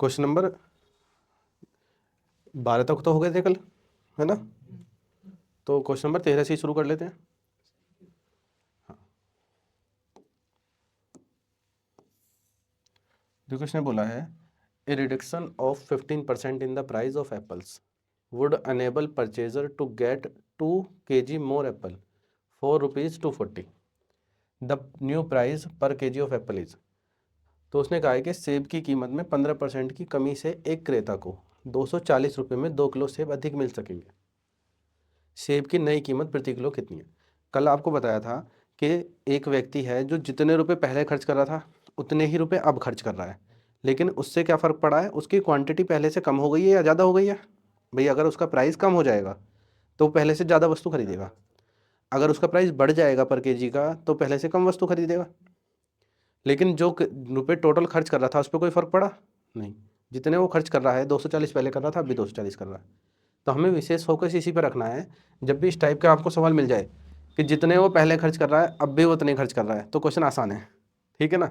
Question number 12 तक तो हो गए थे कल, है ना? तो क्वेश्चन नंबर 13 से शुरू कर लेते हैं। देखो इसने बोला है a reduction of 15% in the price of apples would enable purchaser to get 2 kg more apple 4 rupees 240 the new price per kg of apple is. तो उसने कहा है कि सेब की कीमत में 15% की कमी से एक क्रेता को 240 रुपये में 2 किलो सेब अधिक मिल सकेंगे। सेब की नई कीमत प्रति किलो कितनी है? कल आपको बताया था कि एक व्यक्ति है जो जितने रुपए पहले खर्च कर रहा था उतने ही रुपए अब खर्च कर रहा है, लेकिन उससे क्या फ़र्क पड़ा है? उसकी क्वांटिटी पहले से कम हो गई है या ज़्यादा हो गई है? भाई अगर उसका प्राइस कम हो जाएगा तो पहले से ज़्यादा वस्तु खरीदेगा, अगर उसका प्राइस बढ़ जाएगा पर केजी का तो पहले से कम वस्तु खरीदेगा। लेकिन जो रुपए टोटल खर्च कर रहा था उस पर कोई फ़र्क पड़ा नहीं। जितने वो खर्च कर रहा है 240 पहले कर रहा था, अभी 240 कर रहा है। तो हमें विशेष फोकस इसी पर रखना है। जब भी इस टाइप का आपको सवाल मिल जाए कि जितने वो पहले खर्च कर रहा है अब भी वो उतने खर्च कर रहा है, तो क्वेश्चन आसान है, ठीक है ना?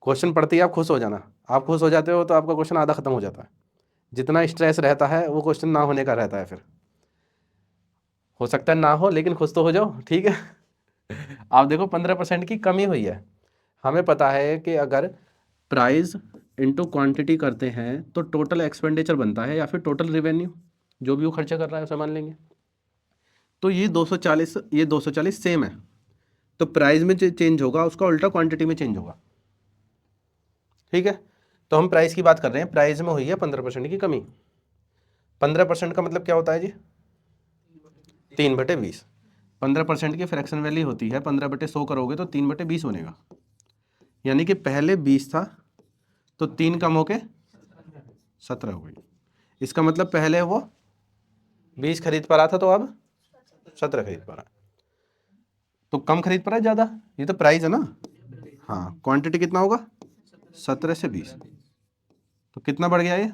क्वेश्चन पढ़ते ही आप खुश हो जाना, आप खुश हो जाते हो तो आपका क्वेश्चन आधा खत्म हो जाता है। जितना स्ट्रेस रहता है वो क्वेश्चन ना होने का रहता है, फिर हो सकता है ना हो लेकिन खुश तो हो जाओ, ठीक है। आप देखो 15% की कमी हुई है। हमें पता है कि अगर प्राइस इनटू क्वांटिटी करते हैं तो टोटल एक्सपेंडिचर बनता है या फिर टोटल रेवेन्यू, जो भी वो खर्चा कर रहा है उसे मान लेंगे। तो ये 240 सेम है, तो प्राइस में चेंज होगा, उसका उल्टा क्वांटिटी में चेंज होगा, ठीक है। तो हम प्राइस की बात कर रहे हैं, प्राइस में हुई है 15% की कमी। 15% का मतलब क्या होता है जी? 3/20। 15% की फ्रैक्शन वैल्यू होती है 15/100 करोगे तो 3/20 बनेगा, यानी कि पहले 20 था तो 3 कम होके 17 हो गई। इसका मतलब पहले वो 20 खरीद पा रहा था तो अब 17 खरीद पा रहा है। तो कम खरीद पा रहा है ज़्यादा? ये तो प्राइस है ना। हाँ, क्वांटिटी कितना होगा? 17 से 20, तो कितना बढ़ गया ये?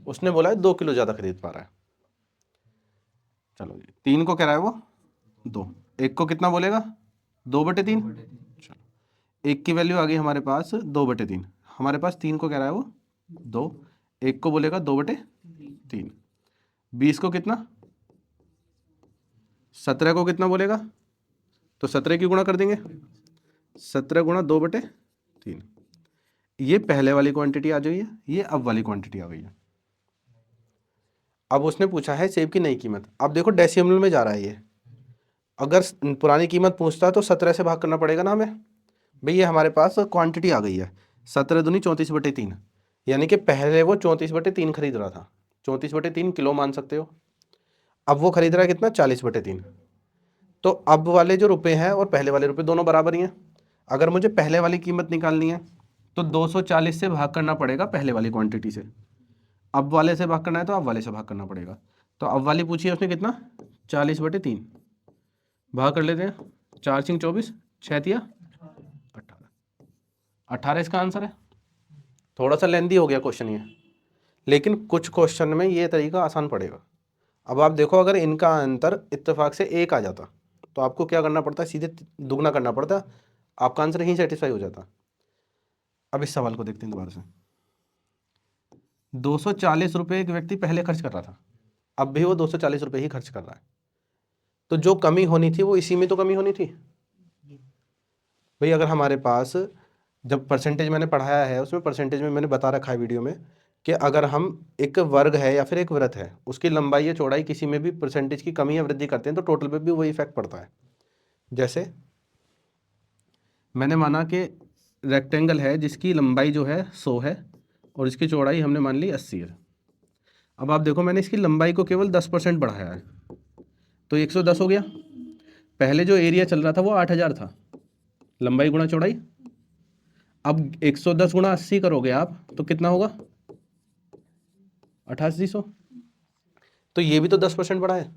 उसने बोला है 2 किलो ज़्यादा खरीद पा रहा है। चलो जी, 3 को कह रहा है वो 2, 1 को कितना बोलेगा? 2/3। चलो, 1 की वैल्यू आ गई हमारे पास 2/3, हमारे पास 3 को कह रहा है वो 2, 1 को बोलेगा 2/3। 20 को कितना? 17 को कितना बोलेगा? तो 17 की गुणा कर देंगे, 17 गुणा 2/3। ये पहले वाली क्वांटिटी आ गई है, ये अब वाली क्वांटिटी आ गई है। अब उसने पूछा है सेब की नई कीमत। अब देखो डेसिमल में जा रहा है ये, अगर पुरानी कीमत पूछता तो 17 से भाग करना पड़ेगा ना हमें। भाई ये हमारे पास क्वांटिटी आ गई है 17 दूनी 34/3, यानी कि पहले वो 34/3 खरीद रहा था, 34/3 किलो मान सकते हो। अब वो खरीद रहा है कितना? 40/3। तो अब वाले जो रुपए हैं और पहले वाले रुपए दोनों बराबर ही हैं। अगर मुझे पहले वाली कीमत निकालनी है तो 240 से भाग करना पड़ेगा पहले वाली क्वांटिटी से, अब वाले से भाग करना है तो अब वाले से भाग करना पड़ेगा। तो अब वाली पूछी है उसने कितना? 40/3, भाग कर लेते हैं, 4 × 24, 6 × 18 इसका आंसर है। थोड़ा सा लेंदी हो गया क्वेश्चन ये, लेकिन कुछ क्वेश्चन में ये तरीका आसान पड़ेगा। अब आप देखो अगर इनका अंतर इत्तेफाक से 1 आ जाता तो आपको क्या करना पड़ता है? सीधे दुगना करना पड़ता, आपका आंसर ही सेटिस्फाई हो जाता। अब इस सवाल को देखते हैं दोबारा से। 240 रुपये एक व्यक्ति पहले खर्च कर रहा था, अब भी वो 240 रुपये ही खर्च कर रहा है। तो जो कमी होनी थी वो इसी में तो कमी होनी थी भाई। अगर हमारे पास, जब परसेंटेज मैंने पढ़ाया है उसमें परसेंटेज में मैंने बता रखा है वीडियो में कि अगर हम एक वर्ग है या फिर एक वृत्त है उसकी लंबाई या चौड़ाई किसी में भी परसेंटेज की कमी या वृद्धि करते हैं तो टोटल पे भी वही इफेक्ट पड़ता है। जैसे मैंने माना कि रेक्टेंगल है जिसकी लंबाई जो है 100 है और इसकी चौड़ाई हमने मान ली 80 है। अब आप देखो मैंने इसकी लंबाई को केवल 10% बढ़ाया है तो 110 हो गया। पहले जो एरिया चल रहा था वो 8000 था, लंबाई गुणा चौड़ाई। अब 110 गुणा 80 करोगे आप तो कितना होगा? 8800। तो ये भी तो 10% बढ़ा है,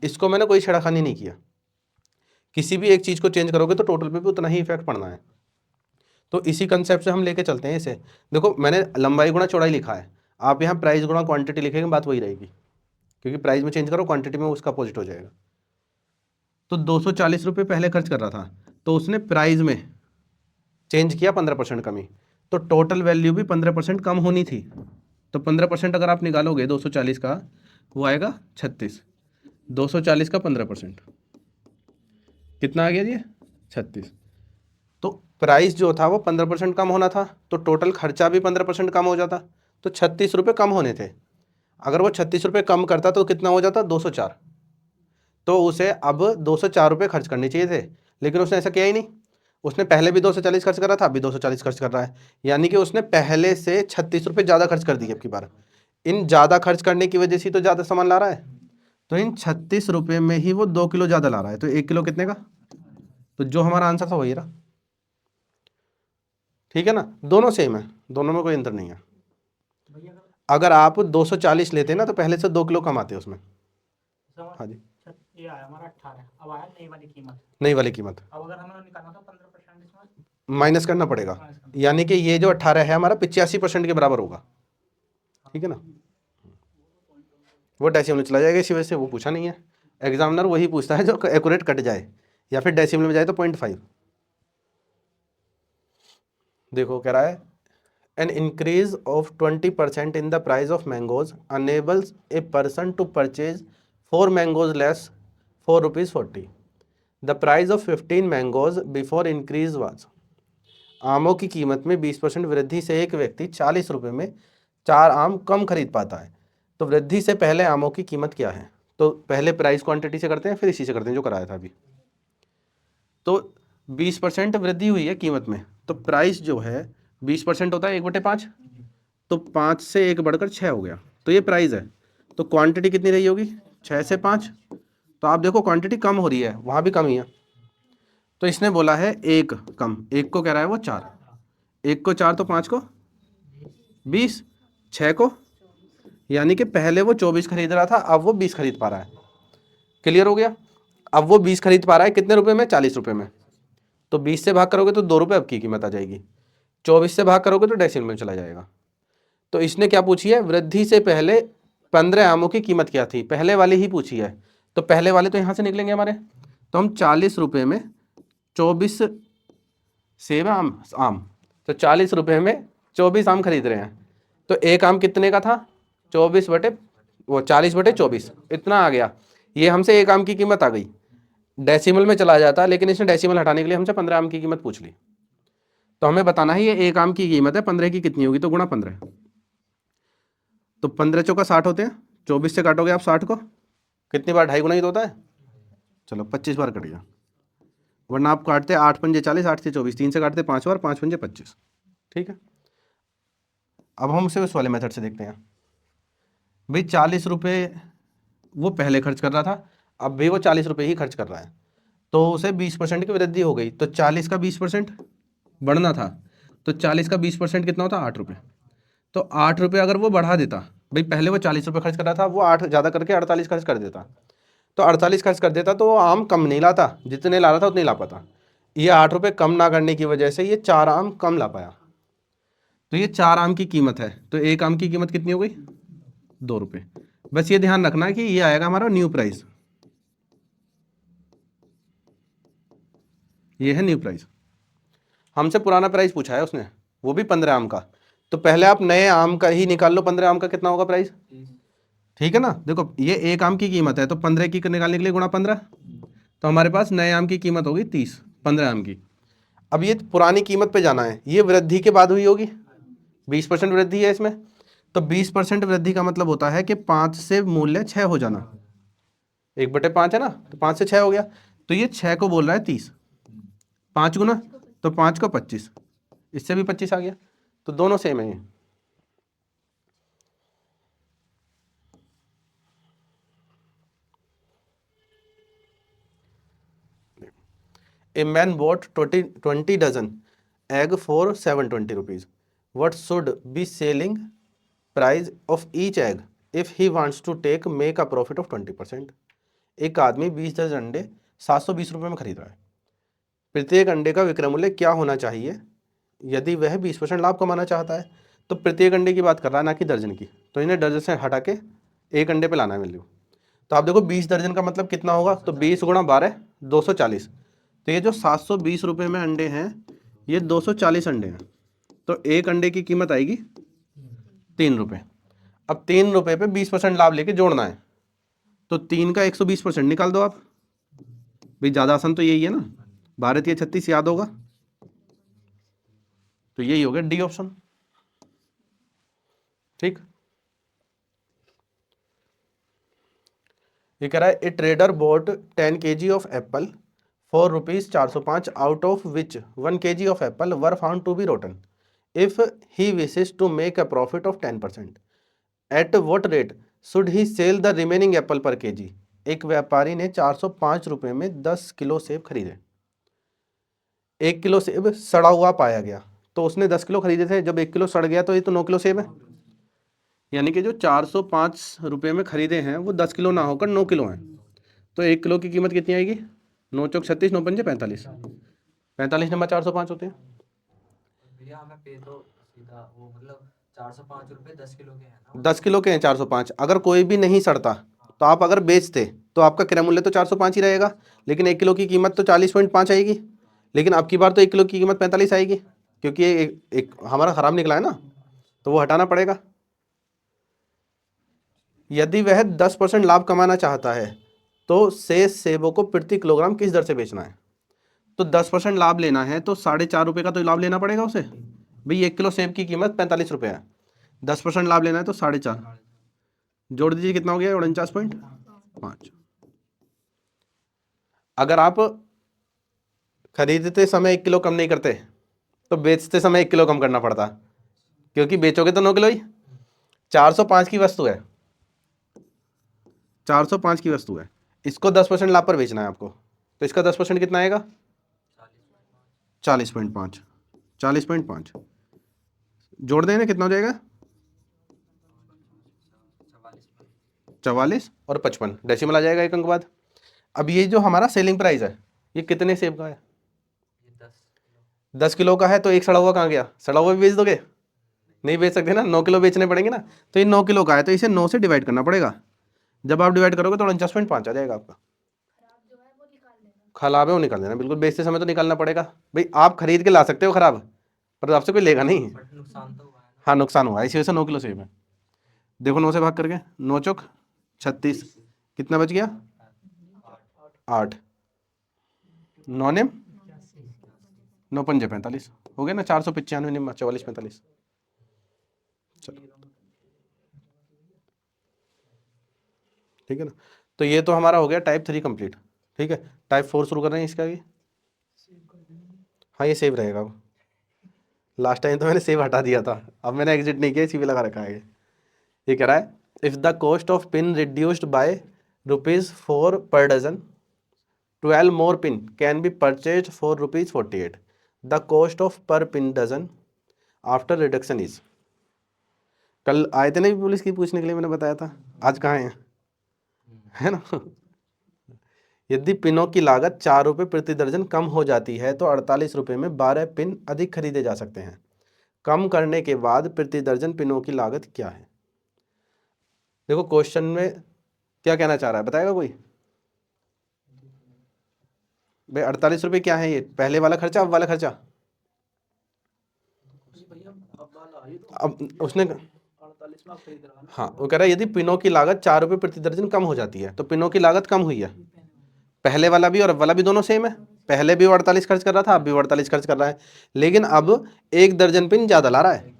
इसको मैंने कोई छेड़खानी नहीं किया। किसी भी एक चीज़ को चेंज करोगे तो टोटल पे भी उतना ही इफेक्ट पड़ना है। तो इसी कंसेप्ट से हम लेके चलते हैं इसे। देखो मैंने लंबाई गुणा चौड़ाई लिखा है, आप यहाँ प्राइस गुणा क्वांटिटी लिखेंगे बात वही रहेगी, क्योंकि प्राइस में चेंज करो क्वांटिटी में उसका अपोजिट हो जाएगा। तो 240 रुपये पहले खर्च कर रहा था तो उसने प्राइस में चेंज किया 15% कमी, तो टोटल वैल्यू भी 15% कम होनी थी। तो 15% अगर आप निकालोगे 240 का, वो आएगा 36। 240 का 15% कितना आ गया जी? 36। तो प्राइस जो था वो 15% कम होना था, तो टोटल खर्चा भी 15% कम हो जाता, तो 36 रुपये कम होने थे। अगर वो 36 रुपये कम करता तो कितना हो जाता? 204। तो उसे अब 204 रुपये खर्च करने चाहिए थे, लेकिन उसने ऐसा किया ही नहीं। उसने पहले भी 240 खर्च करा था, अभी 240 खर्च कर रहा है, यानी कि उसने पहले से 36 रुपये ज़्यादा खर्च कर दिए अब की बार। इन ज़्यादा खर्च करने की वजह से तो ज़्यादा सामान ला रहा है, तो इन 36 रुपये में ही वो 2 किलो ज़्यादा ला रहा है, तो 1 किलो कितने का? तो जो हमारा आंसर था वही रहा। ठीक है ना, दोनों सेम है, दोनों में कोई अंतर नहीं है। अगर आप 240 लेते ना तो पहले से 2 किलो कम आते उसमें। हाँ जी, ये आया हमारा 18, अब आया नई वाली कीमत। नई वाली कीमत अब अगर हमें निकालना था 15% इसमें माइनस करना पड़ेगा, यानी कि ये जो 18 है हमारा 85% के बराबर होगा। ठीक है ना, वो डेसिमल में चला जाएगा, इसी वजह से वो पूछा नहीं है। एग्जामिनर वही पूछता है जो एक्यूरेट कट जाए, या फिर डेसिमल में जाए तो 0.5। देखो कह रहा है an increase of 20% in the price of mangoes enables a person to purchase 4 mangoes less 4.40 rupees. The price of 15 mangoes before increase was. आमों की कीमत में 20% वृद्धि से एक व्यक्ति 40 रुपये में 4 आम कम खरीद पाता है। तो वृद्धि से पहले आमों की कीमत क्या है? तो पहले प्राइस क्वांटिटी से करते हैं, फिर इसी से करते हैं जो कराया था अभी। तो 20% वृद्धि हुई है कीमत में, तो प्राइस जो है 20% होता है 1/5, तो 5 से 1 बढ़कर 6 हो गया, तो ये प्राइस है। तो क्वांटिटी कितनी रही होगी? 6 से 5। तो आप देखो क्वांटिटी कम हो रही है, वहाँ भी कम ही है। तो इसने बोला है 1 कम, 1 को कह रहा है वो 4, 1 को 4 तो 5 को 20, 6 को, यानी कि पहले वो 24 खरीद रहा था, अब वो 20 खरीद पा रहा है। क्लियर हो गया? अब वो 20 खरीद पा रहा है कितने रुपए में? 40 रुपये में। तो 20 से भाग करोगे तो 2 रुपये अब की कीमत आ जाएगी, 24 से भाग करोगे तो डेसिमल में चला जाएगा। तो इसने क्या पूछी है? वृद्धि से पहले 15 आमों की कीमत क्या थी? पहले वाली ही पूछी है, तो पहले वाले तो यहाँ से निकलेंगे हमारे, तो हम 40 रुपये में 24 सेब आम, तो 40 रुपये में 24 आम खरीद रहे हैं, तो एक आम कितने का था? 40/24 इतना आ गया। ये हमसे एक आम की कीमत आ गई, डेसिमल में चला जाता, लेकिन इसने डेसिमल हटाने के लिए हमसे 15 आम की कीमत पूछ ली। तो हमें बताना है ये एक आम की कीमत है, 15 की कितनी होगी, तो गुणा 15। तो 15 चौका 60 होते हैं, 24 से काटोगे आप 60 को, कितनी बार 2.5 गुना ही तो होता है, चलो 25 बार कट गया, वरना आप काटते 8 पंजे 40, 8 से 24, 3 से काटते 5 बार, 5 पंजे 25। ठीक है, अब हम उसे उस वाले मेथड से देखते हैं। भाई 40 रुपये वो पहले खर्च कर रहा था, अब भी वो 40 रुपये ही खर्च कर रहा है, तो उसे 20% की वृद्धि हो गई, तो 40 का 20% बढ़ना था, तो 40 का 20% कितना होता? 8 रुपये। तो 8 रुपये अगर वो बढ़ा देता, भाई पहले वो 40 रुपये खर्च कर रहा था, वो 8 ज़्यादा करके 48 खर्च कर देता, तो 48 खर्च कर देता तो वो आम कम नहीं लाता, जितने ला रहा था उतने ला पाता। ये 8 रुपये कम ना करने की वजह से ये 4 आम कम ला पाया, तो ये 4 आम की कीमत है, तो एक आम की कीमत कितनी हो गई? 2 रुपये। बस ये ध्यान रखना कि ये आएगा हमारा न्यू प्राइस, ये है न्यू प्राइस। हमसे पुराना प्राइस पूछा है उसने, वो भी 15 आम का, तो पहले आप नए आम का ही निकाल लो, 15 आम का कितना होगा प्राइस। ठीक है ना, देखो ये एक आम की कीमत है, तो 15 की निकालने के लिए गुणा 15, तो हमारे पास नए आम की कीमत होगी 30, 15 आम की। अब ये पुरानी कीमत पे जाना है, ये वृद्धि के बाद हुई होगी, 20% वृद्धि है इसमें, तो 20% वृद्धि का मतलब होता है कि 5 से मूल्य 6 हो जाना, 1/5 है ना, तो 5 से 6 हो गया, तो ये 6 को बोल रहा है 30, 5 गुना, तो 5 को 25, इससे भी 25 आ गया, तो दोनों सेम है ये। A man bought 20 dozen egg for 720 rupees. What should be selling price of each egg if he wants to make a profit of 20%? एक आदमी 20 दर्जन अंडे 720 रुपये में खरीद रहा है। प्रत्येक अंडे का विक्रय मूल्य क्या होना चाहिए यदि वह 20% लाभ कमाना चाहता है? तो प्रत्येक अंडे की बात कर रहा है, ना कि दर्जन की, तो इन्हें दर्जन से हटा के एक अंडे पे लाना है वैल्यू। तो आप देखो 20 दर्जन का मतलब कितना होगा, तो 20 गुणा 12 240, तो ये जो 720 रुपये में अंडे हैं ये 240 अंडे हैं, तो एक अंडे की कीमत आएगी 3 रुपये। अब 3 रुपये पे 20% लाभ लेके जोड़ना है, तो 3 का 120% निकाल दो आप। भाई ज़्यादा आसान तो यही है ना, 12 36 याद होगा, तो यही हो गया डी ऑप्शन। ठीक, ये कह रहा है a trader bought 10 kg of apple for rupees 405, out of which 1 kg of apple were found to be rotten. If he wishes to make a profit of 10%, at what rate should he sell the remaining apple per kg। एक व्यापारी ने 405 रुपये में 10 kilo सेब खरीदे। 1 kilo सेब सड़ा हुआ पाया गया, तो उसने 10 किलो खरीदे थे, जब 1 किलो सड़ गया तो ये तो 9 किलो सेब है। यानी कि जो 405 रुपये में खरीदे हैं वो 10 किलो ना होकर 9 किलो हैं, तो 1 किलो की कीमत कितनी आएगी? 9 चौक 36, 9 पंजे 45, 45 नंबर 405 होते हैं। भैया हमें पे तो सीधा वो मतलब 405 रुपए 10 किलो के हैं ना। 10 किलो के हैं 405, अगर कोई भी नहीं सड़ता तो आप अगर बेचते तो आपका क्रय मूल्य तो 405 ही रहेगा, लेकिन 1 किलो की कीमत तो 40.5 आएगी। लेकिन अब की बार तो 1 किलो की कीमत 45 आएगी, क्योंकि एक हमारा खराब निकला है ना, तो वो हटाना पड़ेगा। यदि वह 10% लाभ कमाना चाहता है तो शेष सेबों को प्रति किलोग्राम किस दर से बेचना है? तो 10% लाभ लेना है तो 4.5 रुपये का तो लाभ लेना पड़ेगा उसे। भाई 1 किलो सेब की कीमत 45 रुपये है, 10% लाभ लेना है तो 4.5, जोड़ दीजिए कितना हो गया? 49.5। अगर आप खरीदते समय 1 किलो कम नहीं करते तो बेचते समय 1 किलो कम करना पड़ता, क्योंकि बेचोगे तो 9 किलो ही। 405 की वस्तु है, 405 की वस्तु है, इसको 10% लाभ पर बेचना है आपको, तो इसका 10% कितना आएगा? 40.5, 40.5 जोड़ देना कितना हो जाएगा? 44 और 55, डेसिमल आ जाएगा एक अंक बाद। अब ये जो हमारा सेलिंग प्राइस है ये कितने सेब का है? 10 किलो का है, तो एक सड़ा हुआ कहाँ गया? सड़ा हुआ भी बेच दोगे? नहीं बेच सकते ना, 9 किलो बेचने पड़ेंगे ना, तो ये 9 किलो का है तो इसे 9 से डिवाइड करना पड़ेगा। जब आप डिवाइड करोगे तो 49.5 आ जाएगा आपका। खराब है वो निकाल देना, बिल्कुल बेचते समय तो निकालना पड़ेगा। भाई आप खरीद के ला सकते हो खराब, पर आपसे कोई लेगा नहीं। बट नुकसान तो हुआ है ना। हाँ नुकसान हुआ है, इसी वजह से 9 किलो सेब है। देखो 9 से भाग करके 9 चौक 36, कितना बच गया? 8, 9 ने 9 पंजे 45 हो गया ना, 495 निम्न 44 45। चलो ठीक है ना, तो ये तो हमारा हो गया टाइप 3 कंप्लीट। ठीक है, टाइप 4 शुरू कर रहे हैं इसका भी। हाँ ये सेव रहेगा, लास्ट टाइम तो मैंने सेव हटा दिया था, अब मैंने एग्जिट नहीं किया, इसी पे लगा रखा है। ये कह रहा है if the cost of pin reduced by ₹4 per dozen, 12 more pin can be purchased for ₹48. The cost of per pin dozen after reduction is। कल आए थे ना पुलिस की पूछने के लिए, मैंने बताया था, आज कहाँ हैं? है ना। यदि पिनों की लागत 4 रुपये प्रति दर्जन कम हो जाती है तो 48 रुपये में 12 पिन अधिक खरीदे जा सकते हैं। कम करने के बाद प्रति दर्जन पिनों की लागत क्या है? देखो क्वेश्चन में क्या कहना चाह रहा है, बताएगा कोई? भाई 48 रुपये क्या है? ये पहले वाला खर्चा, अब वाला खर्चा? अब उसने हाँ वो कह रहा है यदि पिनों की लागत 4 रुपये प्रति दर्जन कम हो जाती है, तो पिनों की लागत कम हुई है, पहले वाला भी और अब वाला भी दोनों सेम है। पहले भी 48 खर्च कर रहा था, अब भी 48 खर्च कर रहा है, लेकिन अब 1 दर्जन पिन ज़्यादा ला रहा है,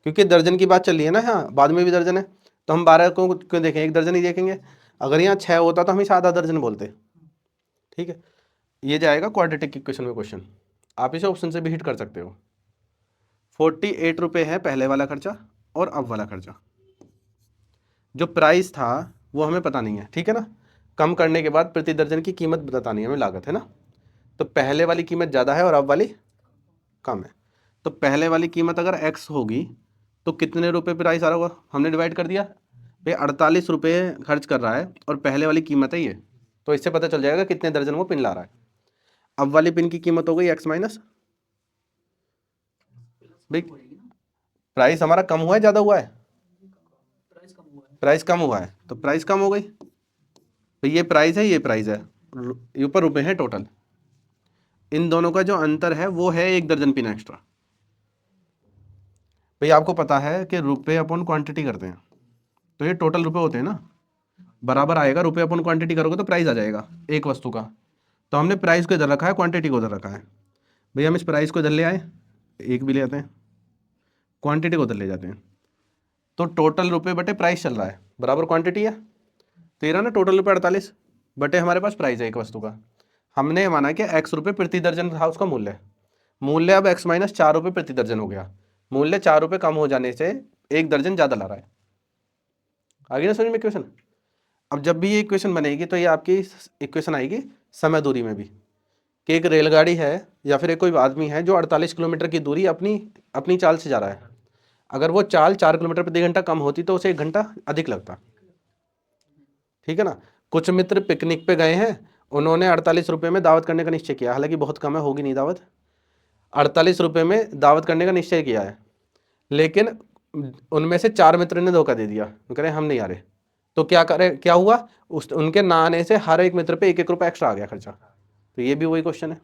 क्योंकि दर्जन की बात चल रही है ना। हाँ बाद में भी दर्जन है, तो हम 12 को क्यों देखें, 1 दर्जन ही देखेंगे। अगर यहाँ 6 होता तो हम इसे आधा दर्जन बोलते। ठीक है, ये जाएगा क्वाड्रेटिक इक्वेशन में क्वेश्चन, आप इसे ऑप्शन से भी हिट कर सकते हो। 48 रुपये है पहले वाला खर्चा और अब वाला खर्चा, जो प्राइस था वो हमें पता नहीं है। ठीक है ना, कम करने के बाद प्रति दर्जन की कीमत बतानी है हमें, लागत है ना। तो पहले वाली कीमत ज़्यादा है और अब वाली कम है, तो पहले वाली कीमत अगर x होगी तो कितने रुपए प्राइस आ रहा होगा? हमने डिवाइड कर दिया, भाई 48 रुपये खर्च कर रहा है और पहले वाली कीमत है ये, तो इससे पता चल जाएगा कितने दर्जन वो पिन ला रहा है। अब वाली पिन की कीमत हो गई x माइनस, भाई प्राइस हमारा कम हुआ है ज़्यादा हुआ है? प्राइस कम हुआ है, तो प्राइस कम हो गई। तो ये प्राइस है, ये प्राइस है, ये ऊपर रुपए हैं टोटल, इन दोनों का जो अंतर है वो है 1 दर्जन पिन एक्स्ट्रा। भाई आपको पता है कि रुपए अपॉन क्वांटिटी करते हैं, तो ये टोटल रुपए होते हैं ना, बराबर आएगा, रुपए अपन क्वांटिटी करोगे तो प्राइस आ जाएगा एक वस्तु का। तो हमने प्राइस को इधर रखा है, क्वांटिटी को उधर रखा है। भैया हम इस प्राइस को इधर ले आए, एक भी ले आते हैं, क्वांटिटी को उधर ले जाते हैं, तो टोटल रुपए बटे प्राइस चल रहा है, बराबर क्वांटिटी है। तो ये रहा ना टोटल रुपए 48 बटे हमारे पास प्राइस है एक वस्तु का। हमने माना कि x रुपये प्रति दर्जन था उसका मूल्य, मूल्य अब x माइनस 4 रुपये प्रति दर्जन हो गया। मूल्य 4 रुपये कम हो जाने से एक दर्जन ज़्यादा ला रहा है। आगे ना समझ में इक्वेशन। अब जब भी ये इक्वेशन बनेगी तो ये आपकी इक्वेशन आएगी समय दूरी में भी, कि एक रेलगाड़ी है या फिर एक कोई आदमी है जो 48 किलोमीटर की दूरी अपनी चाल से जा रहा है। अगर वो चाल 4 किलोमीटर प्रति घंटा कम होती तो उसे 1 घंटा अधिक लगता। ठीक है ना। कुछ मित्र पिकनिक पे गए हैं, उन्होंने 48 रुपये में दावत करने का निश्चय किया, हालांकि बहुत कम है, होगी नहीं दावत। 48 रुपये में दावत करने का निश्चय किया है, लेकिन उनमें से 4 मित्र ने धोखा दे दिया, वो कह रहे हम नहीं आ रहे। तो क्या करे, क्या हुआ, उनके ना आने से हर एक मित्र पे 1-1 रुपये एक्स्ट्रा आ गया खर्चा। तो ये भी वही क्वेश्चन है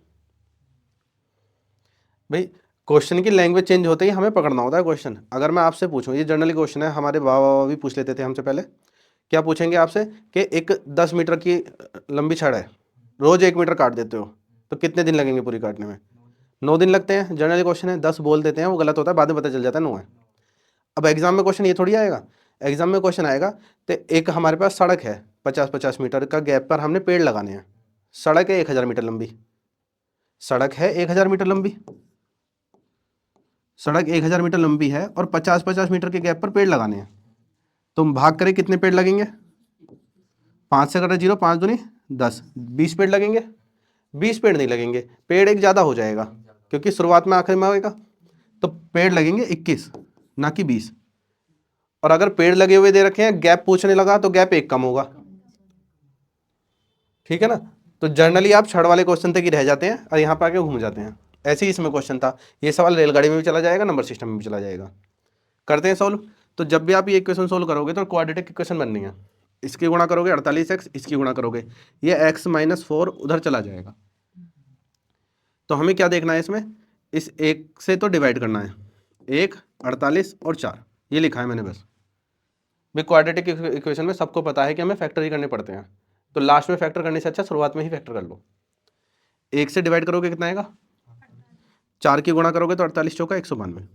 भाई। क्वेश्चन की लैंग्वेज चेंज होते ही हमें पकड़ना होता है क्वेश्चन। अगर मैं आपसे पूछूं, ये जनरली क्वेश्चन है, हमारे बाबा भी पूछ लेते थे हमसे पहले। क्या पूछेंगे आपसे कि एक 10 मीटर की लंबी छड़ है, रोज 1 मीटर काट देते हो, तो कितने दिन लगेंगे पूरी काटने में? 9 दिन लगते हैं। जनरली क्वेश्चन है, 10 बोल देते हैं, वो गलत होता है, बाद में पता चल जाता है 9 है। अब एग्जाम में क्वेश्चन ये थोड़ी आएगा, एग्जाम में क्वेश्चन आएगा तो एक हमारे पास सड़क है, 50-50 मीटर का गैप पर हमने पेड़ लगाने हैं। सड़क है 1000 मीटर लंबी, सड़क है 1000 मीटर लंबी, सड़क 1000 मीटर लंबी है और 50-50 मीटर के गैप पर पेड़ लगाने हैं। तुम भाग करें कितने पेड़ लगेंगे? 5 से कटा 0, 5 दूनी 10, 20 पेड़ लगेंगे। 20 पेड़ नहीं लगेंगे, पेड़ एक ज़्यादा हो जाएगा, क्योंकि शुरुआत में आखिर में आएगा। तो पेड़ लगेंगे 21, ना कि 20। और अगर पेड़ लगे हुए दे रखे हैं, गैप पूछने लगा तो गैप 1 कम होगा। ठीक है ना। तो जनरली आप छड़ वाले क्वेश्चन तक ही रह जाते हैं और यहाँ पर आके घूम जाते हैं। ऐसे ही इसमें क्वेश्चन था, ये सवाल रेलगाड़ी में भी चला जाएगा, नंबर सिस्टम में भी चला जाएगा। करते हैं सॉल्व। तो जब भी आप ये इक्वेशन सोल्व करोगे तो क्वाड्रेटिक इक्वेशन बननी है। इसकी गुणा करोगे 48x, इसकी गुणा करोगे ये x माइनस 4 उधर चला जाएगा। तो हमें क्या देखना है इसमें, इस 1 से तो डिवाइड करना है, 1, 48 और 4, ये लिखा है मैंने बस। भाई क्वाड्रेटिक इक्वेशन में सबको पता है कि हमें फैक्टर ही करने पड़ते हैं, तो लास्ट में फैक्टर करने से अच्छा शुरुआत में ही फैक्टर कर लो। 1 से डिवाइड करोगे कितना आएगा, 4 की गुणा करोगे तो 48 चौका 192।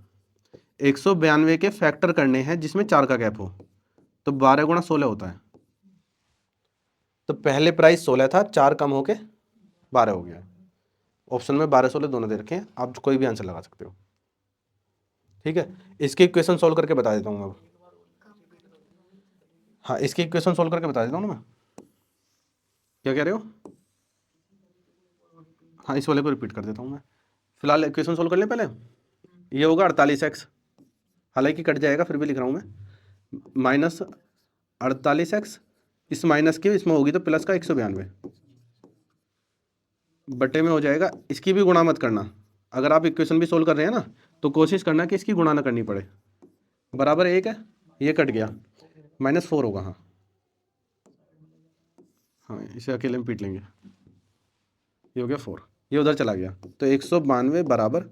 192 के फैक्टर करने हैं जिसमें 4 का गैप हो, तो 12 गुणा 16 होता है। तो पहले प्राइस 16 था, 4 कम होके 12 हो गया। ऑप्शन में 12-16 दोनों दे रखे हैं, आप कोई भी आंसर लगा सकते हो। ठीक है, इसकी इक्वेशन सोल्व करके बता देता हूँ मैं अब। हाँ, इसकी इक्वेशन सोल्व करके बता देता हूँ ना मैं। क्या कह रहे हो? हाँ, इस वाले को रिपीट कर देता हूँ मैं। फिलहाल इक्वेशन सोल्व कर लें पहले। ये होगा 48x, हालांकि कट जाएगा फिर भी लिख रहा हूँ मैं, माइनस 48x, इस माइनस की इसमें होगी तो प्लस का 192 बटे में हो जाएगा। इसकी भी गुणा मत करना, अगर आप इक्वेशन भी सोल्व कर रहे हैं ना तो कोशिश करना कि इसकी गुणा ना करनी पड़े। बराबर 1 है, ये कट गया, -4 होगा। हाँ हाँ, इसे अकेले में पीट लेंगे, ये हो गया 4, ये उधर चला गया, तो 192 बराबर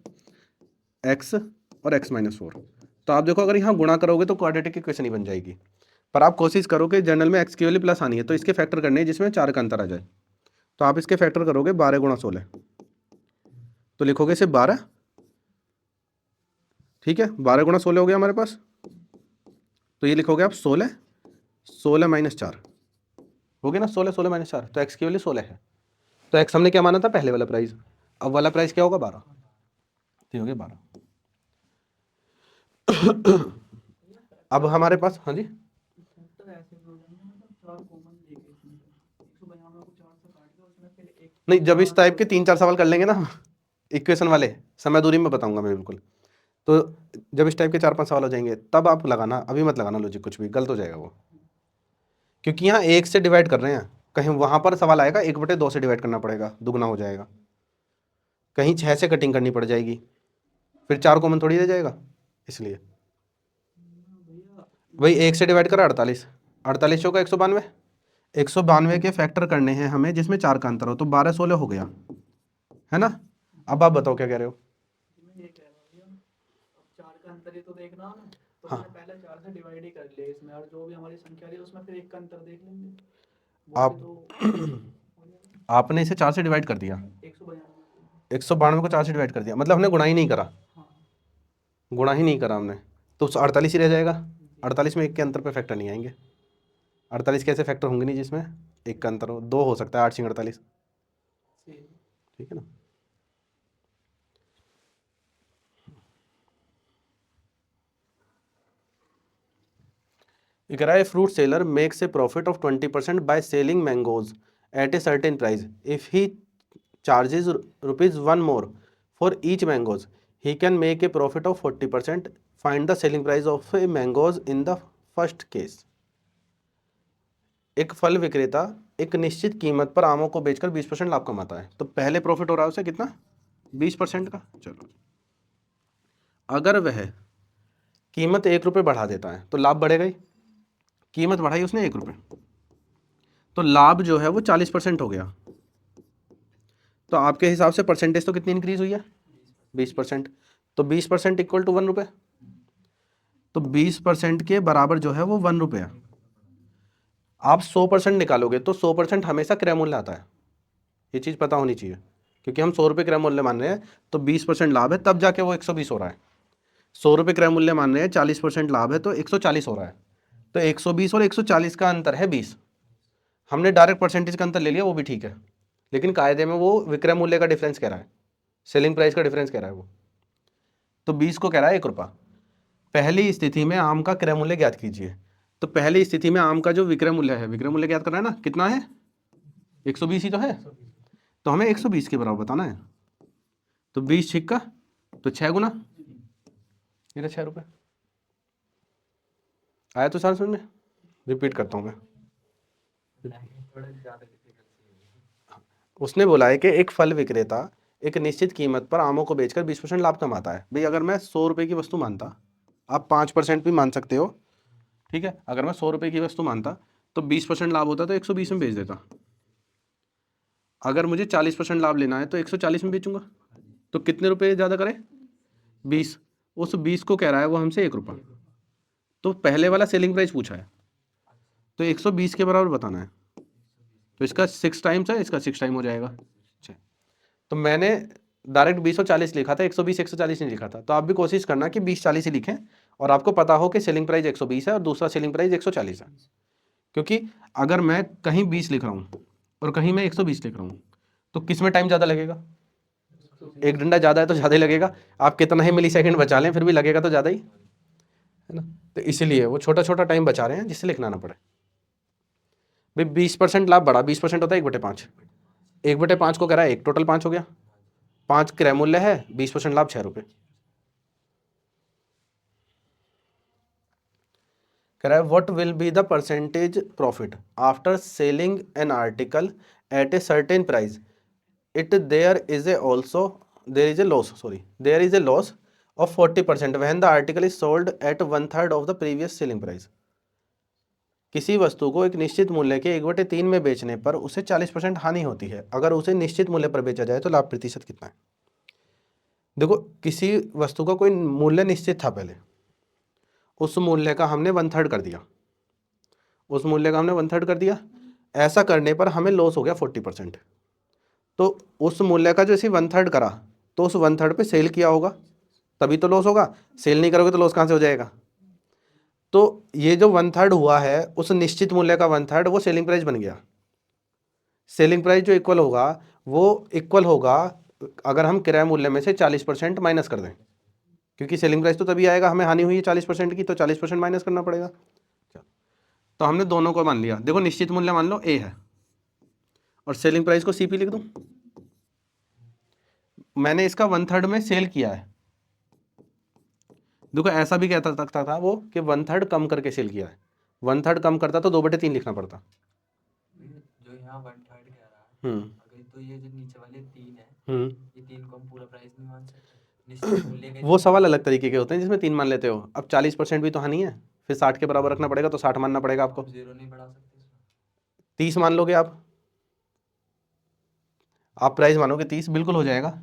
x और x माइनस 4। तो आप देखो अगर यहाँ गुणा करोगे तो क्वाड्रेटिक इक्वेशन ही बन जाएगी, पर आप कोशिश करो कि जनरल में x की वैल्यू प्लस आनी है, तो इसके फैक्टर करने हैं जिसमें 4 का अंतर आ जाए। तो आप इसके फैक्टर करोगे 12 गुणा 16, तो लिखोगे सिर्फ 12। ठीक है, 12 गुणा 16 हो गया हमारे पास, तो ये लिखोगे आप 16 माइनस 4 हो गया ना, 16 माइनस 4, तो x की वैल्यू 16 है। तो x हमने क्या माना था, पहले वाला प्राइस, अब वाला प्राइस क्या होगा 12, तो हो गया 12। अब हमारे पास, हाँ जी, नहीं जब इस टाइप के 3-4 सवाल कर लेंगे ना इक्वेशन वाले, समय दूरी में बताऊंगा मैं बिल्कुल। तो जब इस टाइप के 4-5 सवाल हो जाएंगे तब आप लगाना, अभी मत लगाना लॉजिक, कुछ भी गलत हो जाएगा वो, क्योंकि यहाँ 1 से डिवाइड कर रहे हैं। कहीं वहाँ पर सवाल आएगा 1/2 से डिवाइड करना पड़ेगा, दुगना हो जाएगा। कहीं 6 से कटिंग करनी पड़ जाएगी, फिर 4 कॉमन थोड़ी रह जाएगा, इसलिए वही 1 से डिवाइड करा 48, 48 चौका 192, 192 के फैक्टर करने हैं हमें जिसमें 4 का अंतर हो, तो 12-16 हो गया है ना। अब आप बताओ क्या कह रहे हो। तो हाँ। हमने पहले 4 से डिवाइड ही कर लिया इसमें, और जो भी हमारी संख्या रही उसमें फिर एक का अंतर देख लेंगे। आप तो आपने इसे 4 से डिवाइड कर दिया, 192 192 को 4 से डिवाइड कर दिया, मतलब हमने गुणा ही नहीं करा, हाँ गुणा ही नहीं करा हमने, तो 48 ही रह जाएगा। जी। 48 में एक के अंतर पे फैक्टर नहीं आएंगे। 48 कैसे फैक्टर होंगे नहीं जिसमें एक का अंतर हो, 2 हो सकता है 8 सिंह 48, जी। ठीक है ना। A fruit seller makes a profit of 20% by selling mangoes at a certain price. If he charges rupees 1 more for each mangoes, he can make a profit of 40%. Find the selling price of a mangoes in the first case. एक फल विक्रेता एक निश्चित कीमत पर आमों को बेचकर 20% लाभ कमाता है। तो पहले प्रॉफिट हो रहा है उसे कितना, 20% का। चलो, अगर वह कीमत 1 रुपये बढ़ा देता है तो लाभ बढ़ेगा ही। कीमत बढ़ाई उसने 1 रुपये, तो लाभ जो है वो 40% हो गया। तो आपके हिसाब से परसेंटेज तो कितनी इंक्रीज हुई है, 20%। तो 20% इक्वल टू 1 रुपये, तो 20% के बराबर जो है वो 1 रुपया। आप 100% निकालोगे तो 100% हमेशा क्रय मूल्य आता है, ये चीज़ पता होनी चाहिए, क्योंकि हम 100 रुपये क्रय मूल्य मान रहे हैं तो 20% लाभ है, तब जाके वो 120 हो रहा है। 100 रुपये क्रय मूल्य मान रहे हैं, 40% लाभ है तो 140 हो रहा है। तो 120 और 140 का अंतर है 20। हमने डायरेक्ट परसेंटेज का अंतर ले लिया, वो भी ठीक है, लेकिन कायदे में वो विक्रय मूल्य का डिफरेंस कह रहा है, सेलिंग प्राइस का डिफरेंस कह रहा है वो। तो 20 को कह रहा है 1 रुपया। पहली स्थिति में आम का क्रय मूल्य ज्ञात कीजिए। तो पहली स्थिति में आम का जो विक्रय मूल्य है, विक्रय मूल्य ज्ञात करना है ना, कितना है, 120 ही तो है, तो हमें 120 के बराबर बताना है। तो 20 छिक्का तो 6 गुना, ये 6 रुपये आया। तो सार समझ में, रिपीट करता हूँ मैं। थोड़ा ज़्यादा difficult उसने बोला है कि एक फल विक्रेता एक निश्चित कीमत पर आमों को बेचकर 20% लाभ कमाता है। भाई अगर मैं 100 रुपये की वस्तु मानता, आप 5% भी मान सकते हो, ठीक है, अगर मैं 100 रुपये की वस्तु मानता तो 20% लाभ होता तो 120 में बेच देता। अगर मुझे 40% लाभ लेना है तो 140 में बेचूंगा। तो कितने रुपए ज़्यादा करें, 20। उस 20 को कह रहा है वो हमसे 1 रुपया। तो पहले वाला सेलिंग प्राइस पूछा है, तो 120 के बराबर बताना है। तो इसका 6 टाइम्स है, इसका 6 टाइम हो जाएगा 6। तो मैंने डायरेक्ट 20 और 40 लिखा था, 120 140 नहीं लिखा था। तो आप भी कोशिश करना कि 20 40 ही लिखें, और आपको पता हो कि सेलिंग प्राइस 120 है और दूसरा सेलिंग प्राइस 140 है। क्योंकि अगर मैं कहीं 20 लिख रहा हूँ और कहीं मैं 120 लिख रहा हूँ, तो किस में टाइम ज़्यादा लगेगा, एक डंडा ज़्यादा है तो ज़्यादा ही लगेगा। आप कितना ही मिली सेकेंड बचा लें फिर भी लगेगा तो ज़्यादा ही, है ना। तो इसीलिए वो छोटा छोटा टाइम बचा रहे हैं जिससे लिखना ना पड़े। भाई 20% लाभ बढ़ा, 20% होता है 1/5, 1/5 को कह रहा है 1, टोटल 5 हो गया। 5 क्रय मूल्य है, 20% लाभ 6 रुपये। कह रहा है what will be the percentage profit after selling an article at a certain price, it there is a also there is a loss, sorry there is a loss of 40% when the article is sold at 1/3 of the previous selling price. किसी वस्तु को एक निश्चित मूल्य के 1/3 में बेचने पर उसे 40% हानि होती है। अगर उसे निश्चित मूल्य पर बेचा जाए तो लाभ प्रतिशत कितना है। देखो, किसी वस्तु का कोई मूल्य निश्चित था पहले, उस मूल्य का हमने 1/3 कर दिया, उस मूल्य का हमने 1/3 कर दिया। ऐसा करने पर हमें लॉस हो गया 40%। तो उस मूल्य का जो इसी 1/3 करा, तो उस 1/3 पे सेल किया होगा, तभी तो लॉस होगा। सेल नहीं करोगे तो लॉस कहाँ से हो जाएगा। तो ये जो 1/3 हुआ है, उस निश्चित मूल्य का 1/3 वो सेलिंग प्राइस बन गया। सेलिंग प्राइस जो इक्वल होगा वो इक्वल होगा अगर हम क्रय मूल्य में से 40% माइनस कर दें, क्योंकि सेलिंग प्राइस तो तभी आएगा, हमें हानि हुई है 40% की, तो 40% माइनस करना पड़ेगा। तो हमने दोनों को मान लिया। देखो, निश्चित मूल्य मान लो ए है और सेलिंग प्राइस को सीपी लिख दूं। मैंने इसका 1/3 में सेल किया है। देखो, ऐसा भी कहता सकता था वो कि 1/3 कम करके सेल किया है। 1/3 कम करता तो 2/3 लिखना पड़ता। जो यहाँ 1/3 कह रहा है, अगर तो ये जो नीचे वाले 3 है, ये 3 को हम पूरा प्राइस नहीं मान सकते। निश्चित मूल्य के वो सवाल अलग तरीके के होते हैं जिसमें 3 मान लेते हो। अब 40% भी तो हानि है, फिर 60 के बराबर रखना पड़ेगा, तो 60 मानना पड़ेगा आपको। आप 0 नहीं बढ़ा सकते इसमें। 30 मान लोगे आप प्राइस मानोगे 30, बिल्कुल हो जाएगा,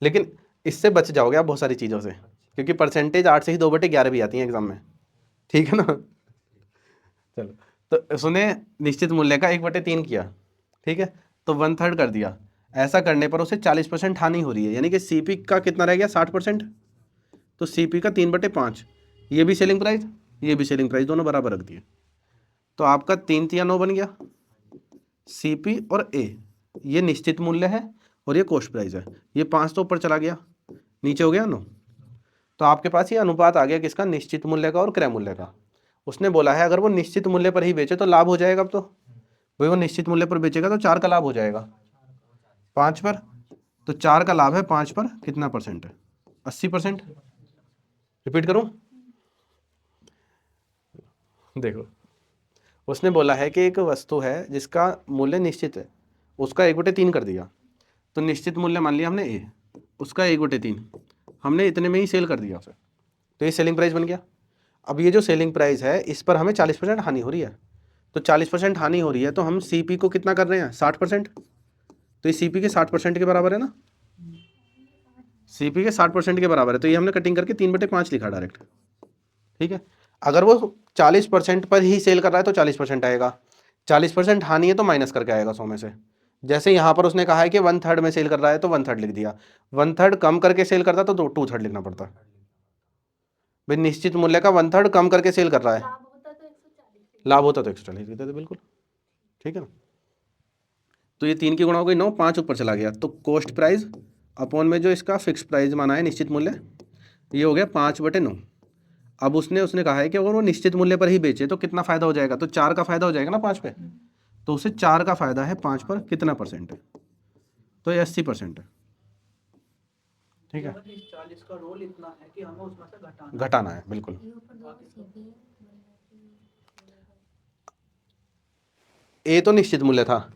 लेकिन इससे बच जाओगे आप बहुत सारी चीज़ों से, क्योंकि परसेंटेज 8 से ही 2/11 भी आती है एग्जाम में। ठीक है ना। चलो, तो उसने निश्चित मूल्य का 1/3 किया, ठीक है, तो 1/3 कर दिया। ऐसा करने पर उसे 40% हानि हो रही है, यानी कि सीपी का कितना रह गया 60%, तो सीपी का 3/5। ये भी सेलिंग प्राइस, ये भी सेलिंग प्राइस, दोनों बराबर रख दिए, तो आपका 3×9 बन गया। सीपी और ए ये निश्चित मूल्य है और ये कॉस्ट प्राइस है। ये 5 तो ऊपर चला गया, नीचे हो गया 9, तो आपके पास ये अनुपात आ गया किसका, निश्चित मूल्य का और क्रय मूल्य का। उसने बोला है अगर वो निश्चित मूल्य पर ही बेचे तो लाभ हो जाएगा। अब तो भाई वो निश्चित मूल्य पर बेचेगा तो 4 का लाभ हो जाएगा 5 पर, तो 4 का लाभ है 5 पर, कितना परसेंट है, 80%। रिपीट करूं, देखो उसने बोला है कि एक वस्तु है जिसका मूल्य निश्चित है, उसका 1/3 कर दिया, तो निश्चित मूल्य मान लिया हमने ए, उसका 1/3 हमने इतने में ही सेल कर दिया उसे, तो ये सेलिंग प्राइस बन गया। अब ये जो सेलिंग प्राइस है इस पर हमें 40% हानि हो रही है, तो 40% हानि हो रही है, तो हम सीपी को कितना कर रहे हैं 60%, तो ये सीपी के 60% के बराबर है ना, सीपी के 60% के बराबर है, तो ये हमने कटिंग करके 3/5 लिखा डायरेक्ट, ठीक है। अगर वो 40% पर ही सेल कर रहा है तो 40% आएगा, 40% हानि है तो माइनस करके आएगा 100 में से। जैसे यहाँ पर उसने कहा है कि 1/3 में सेल कर रहा है तो 1/3 लिख दिया, 1/3 कम करके सेल करता तो 2/3 लिखना पड़ता। भाई निश्चित मूल्य का 1/3 कम करके सेल कर रहा है, लाभ होता तो एक्स्ट्रा लिख देते थे, बिल्कुल ठीक है ना। तो ये 3 की गुणा हो गई 9, 5 ऊपर चला गया, तो कॉस्ट प्राइस अपॉन में जो इसका फिक्स प्राइस माना है निश्चित मूल्य, ये हो गया 5/9। अब उसने कहा है कि अगर वो निश्चित मूल्य पर ही बेचे तो कितना फायदा हो जाएगा, तो 4 का फायदा हो जाएगा ना 5 पे, तो उसे 4 का फायदा है 5 पर, कितना परसेंट है, तो ये 80% है, ठीक है। मतलब इस 40 का रोल इतना है कि हमें उसमें से घटाना है, बिल्कुल। ए तो निश्चित मूल्य था,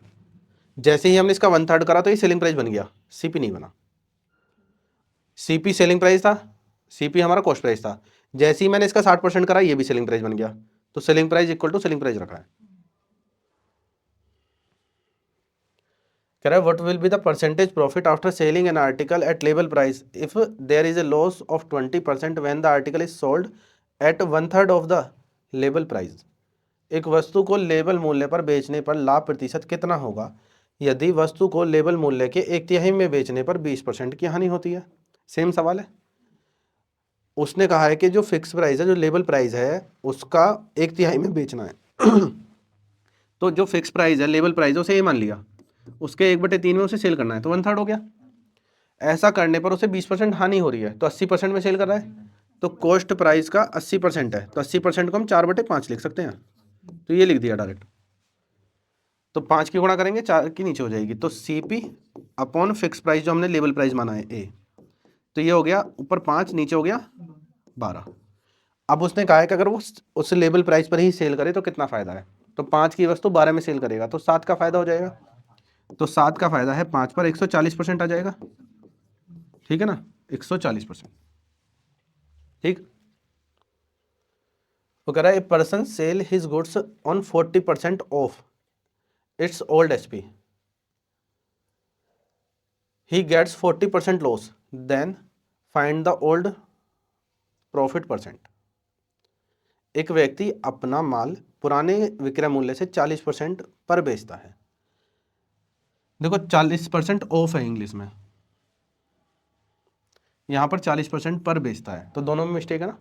जैसे ही हमने इसका 1/3 करा तो ये सेलिंग प्राइस बन गया, सीपी नहीं बना। सीपी सेलिंग प्राइस था, सीपी हमारा कॉस्ट प्राइस था, जैसे ही मैंने इसका 60% करा ये भी सेलिंग प्राइस बन गया, तो selling price equal to selling price रखा है। कह रहा है what will be the percentage profit after selling an article at label price if there is a loss of 20% when the article is sold at 1/3 of the label price. एक वस्तु को label मूल्य पर बेचने पर लाभ प्रतिशत कितना होगा यदि वस्तु को लेबल मूल्य के 1/3 में बेचने पर 20% की हानि होती है। सेम सवाल है, उसने कहा है कि जो फिक्स प्राइस है, जो लेबल प्राइस है, उसका 1/3 में बेचना है तो जो फिक्स प्राइस है, लेबल प्राइस है, उसे ये मान लिया, उसके 1/3 में उसे सेल करना है, तो 1/3 हो गया। ऐसा करने पर उसे 20% हानि हो रही है, तो 80% में सेल कर रहा है, तो कॉस्ट प्राइस का 80% है, तो 80% को हम 4/5 लिख सकते हैं, तो ये लिख दिया डायरेक्ट। तो 5 की गुणा करेंगे 4 की नीचे हो जाएगी, तो सीपी अपॉन फिक्स प्राइस जो हमने लेबल प्राइस माना है ए, तो ये हो गया ऊपर 5 नीचे हो गया 12। अब उसने कहा है कि अगर वो उस लेबल प्राइस पर ही सेल करे तो कितना फायदा है, तो 5 की वस्तु 12 में सेल करेगा तो 7 का फायदा हो जाएगा, तो 7 का फायदा है 5 पर 140% आ जाएगा, ठीक है ना, 140%, ठीक। वो कह रहा है a person sell his goods on 40% of its old SP, he gets 40% loss, then find the old profit percent। एक व्यक्ति अपना माल पुराने विक्रय मूल्य से 40% पर बेचता है, देखो 40% ऑफ है इंग्लिश में, यहाँ पर 40% पर बेचता है, तो दोनों में मिस्टेक है ना,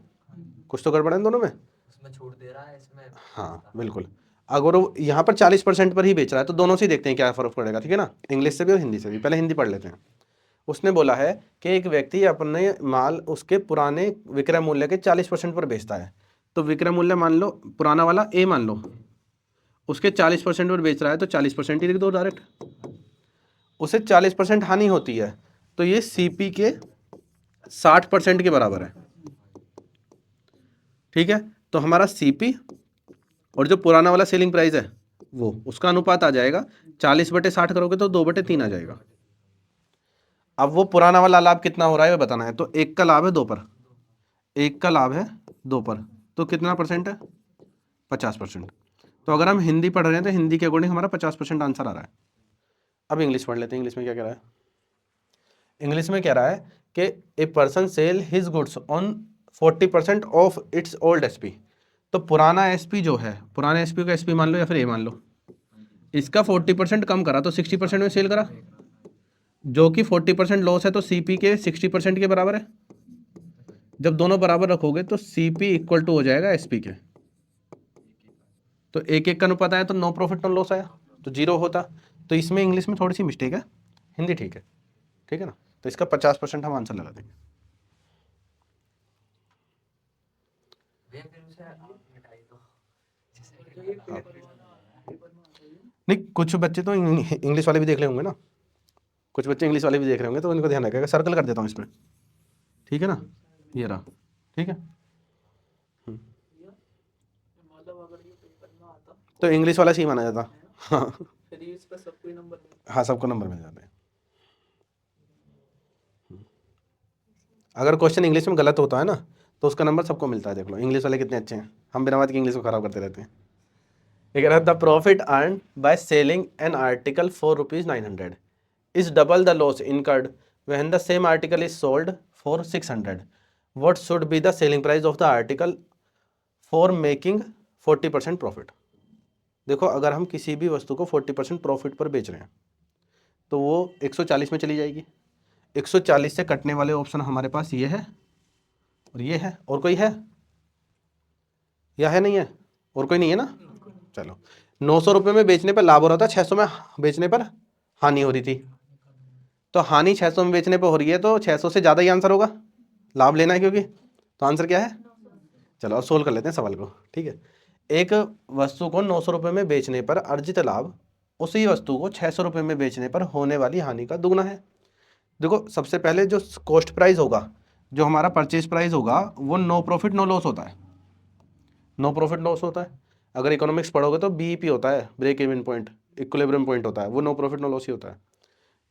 कुछ तो गड़बड़ है दोनों में, उसमें छूट दे रहा है, इसमें हाँ बिल्कुल। अगर वो यहाँ पर 40% पर ही बेच रहा है तो दोनों से देखते हैं क्या फर्क पड़ेगा, ठीक है ना, इंग्लिश से भी और हिंदी से भी। पहले हिंदी पढ़ लेते हैं। उसने बोला है कि एक व्यक्ति अपने माल उसके पुराने विक्रय मूल्य के 40% पर बेचता है, तो विक्रय मूल्य मान लो पुराना वाला ए मान लो, उसके 40% पर बेच रहा है तो 40% ही लिख दो डायरेक्ट, उसे 40% हानि होती है, तो ये सीपी के 60% के बराबर है, ठीक है। तो हमारा सीपी और जो पुराना वाला सेलिंग प्राइस है वो, उसका अनुपात आ जाएगा 40/60 करोगे तो 2/3 आ जाएगा। अब वो पुराना वाला लाभ कितना हो रहा है वो बताना है, तो एक का लाभ है 2 पर, एक का लाभ है 2 पर, तो कितना परसेंट है 50%। तो अगर हम हिंदी पढ़ रहे हैं तो हिंदी के अकॉर्डिंग हमारा 50% आंसर आ रहा है। अब इंग्लिश पढ़ लेते हैं, इंग्लिश में क्या कह रहा है। इंग्लिश में कह रहा है कि a person sell his goods on 40% of its old SP, तो पुराना एसपी जो है, पुराने एसपी को एसपी मान लो या फिर ए मान लो, इसका 40% कम करा तो 60% में सेल करा, जो कि 40% लॉस है, तो सीपी के 60% के बराबर है। जब दोनों बराबर रखोगे तो सीपी इक्वल टू हो जाएगा एसपी के। तो एक एक का अनुपात आया तो नो प्रॉफिट नो लॉस आया, तो जीरो होता। तो इसमें इंग्लिश में थोड़ी सी मिस्टेक है, हिंदी ठीक है, ठीक है ना। तो इसका 50% हम आंसर लगा देंगे। भैया फिर उसे आप मिटाई दो, जैसे कि जो ये पेपर में आता है नहीं, कुछ बच्चे तो इंग्लिश वाले भी देख रहे होंगे ना, कुछ बच्चे इंग्लिश वाले भी देख रहे होंगे, तो उनको ध्यान रखेगा। सर्कल कर देता हूँ इस पर, ठीक है ना, ये रहा, ठीक है। मतलब अगर ये पेपर में आता तो इंग्लिश वाला सही माना जाता, हाँ फिर इस पर सबको ही नंबर मिलता। हाँ, सबको नंबर मिल जाते हैं। अगर क्वेश्चन इंग्लिश में गलत होता है ना तो उसका नंबर सबको मिलता है। देख लो इंग्लिश वाले कितने अच्छे हैं, हम बिना बात की इंग्लिश को खराब करते रहते हैं। एक the profit earn by selling an article for ₹900 is double the loss incurred when the same article is sold for 600। What should be the selling price of the article for making 40% profit. देखो अगर हम किसी भी वस्तु को 40% profit पर बेच रहे हैं तो वो 140 में चली जाएगी। 140 से कटने वाले ऑप्शन हमारे पास ये है और ये है, और कोई है या है नहीं है, और कोई नहीं है ना। चलो 900 रुपये में बेचने पर लाभ हो रहा था, 600 में बेचने पर हानि हो रही थी। तो हानि 600 में बेचने पर हो रही है तो 600 से ज़्यादा ही आंसर होगा, लाभ लेना है क्योंकि। तो आंसर क्या है, चलो अब सोल्व कर लेते हैं सवाल को, ठीक है। एक वस्तु को 900 रुपये में बेचने पर अर्जित लाभ उसी वस्तु को 600 रुपये में बेचने पर होने वाली हानि का दुगना है। देखो सबसे पहले जो कॉस्ट प्राइस होगा, जो हमारा परचेज प्राइस होगा, वो नो प्रॉफिट नो लॉस होता है, नो प्रॉफिट लॉस होता है। अगर इकोनॉमिक्स पढ़ोगे तो बीईपी होता है, break even point, equilibrium point होता है, वो नो प्रॉफिट नो लॉस ही होता है।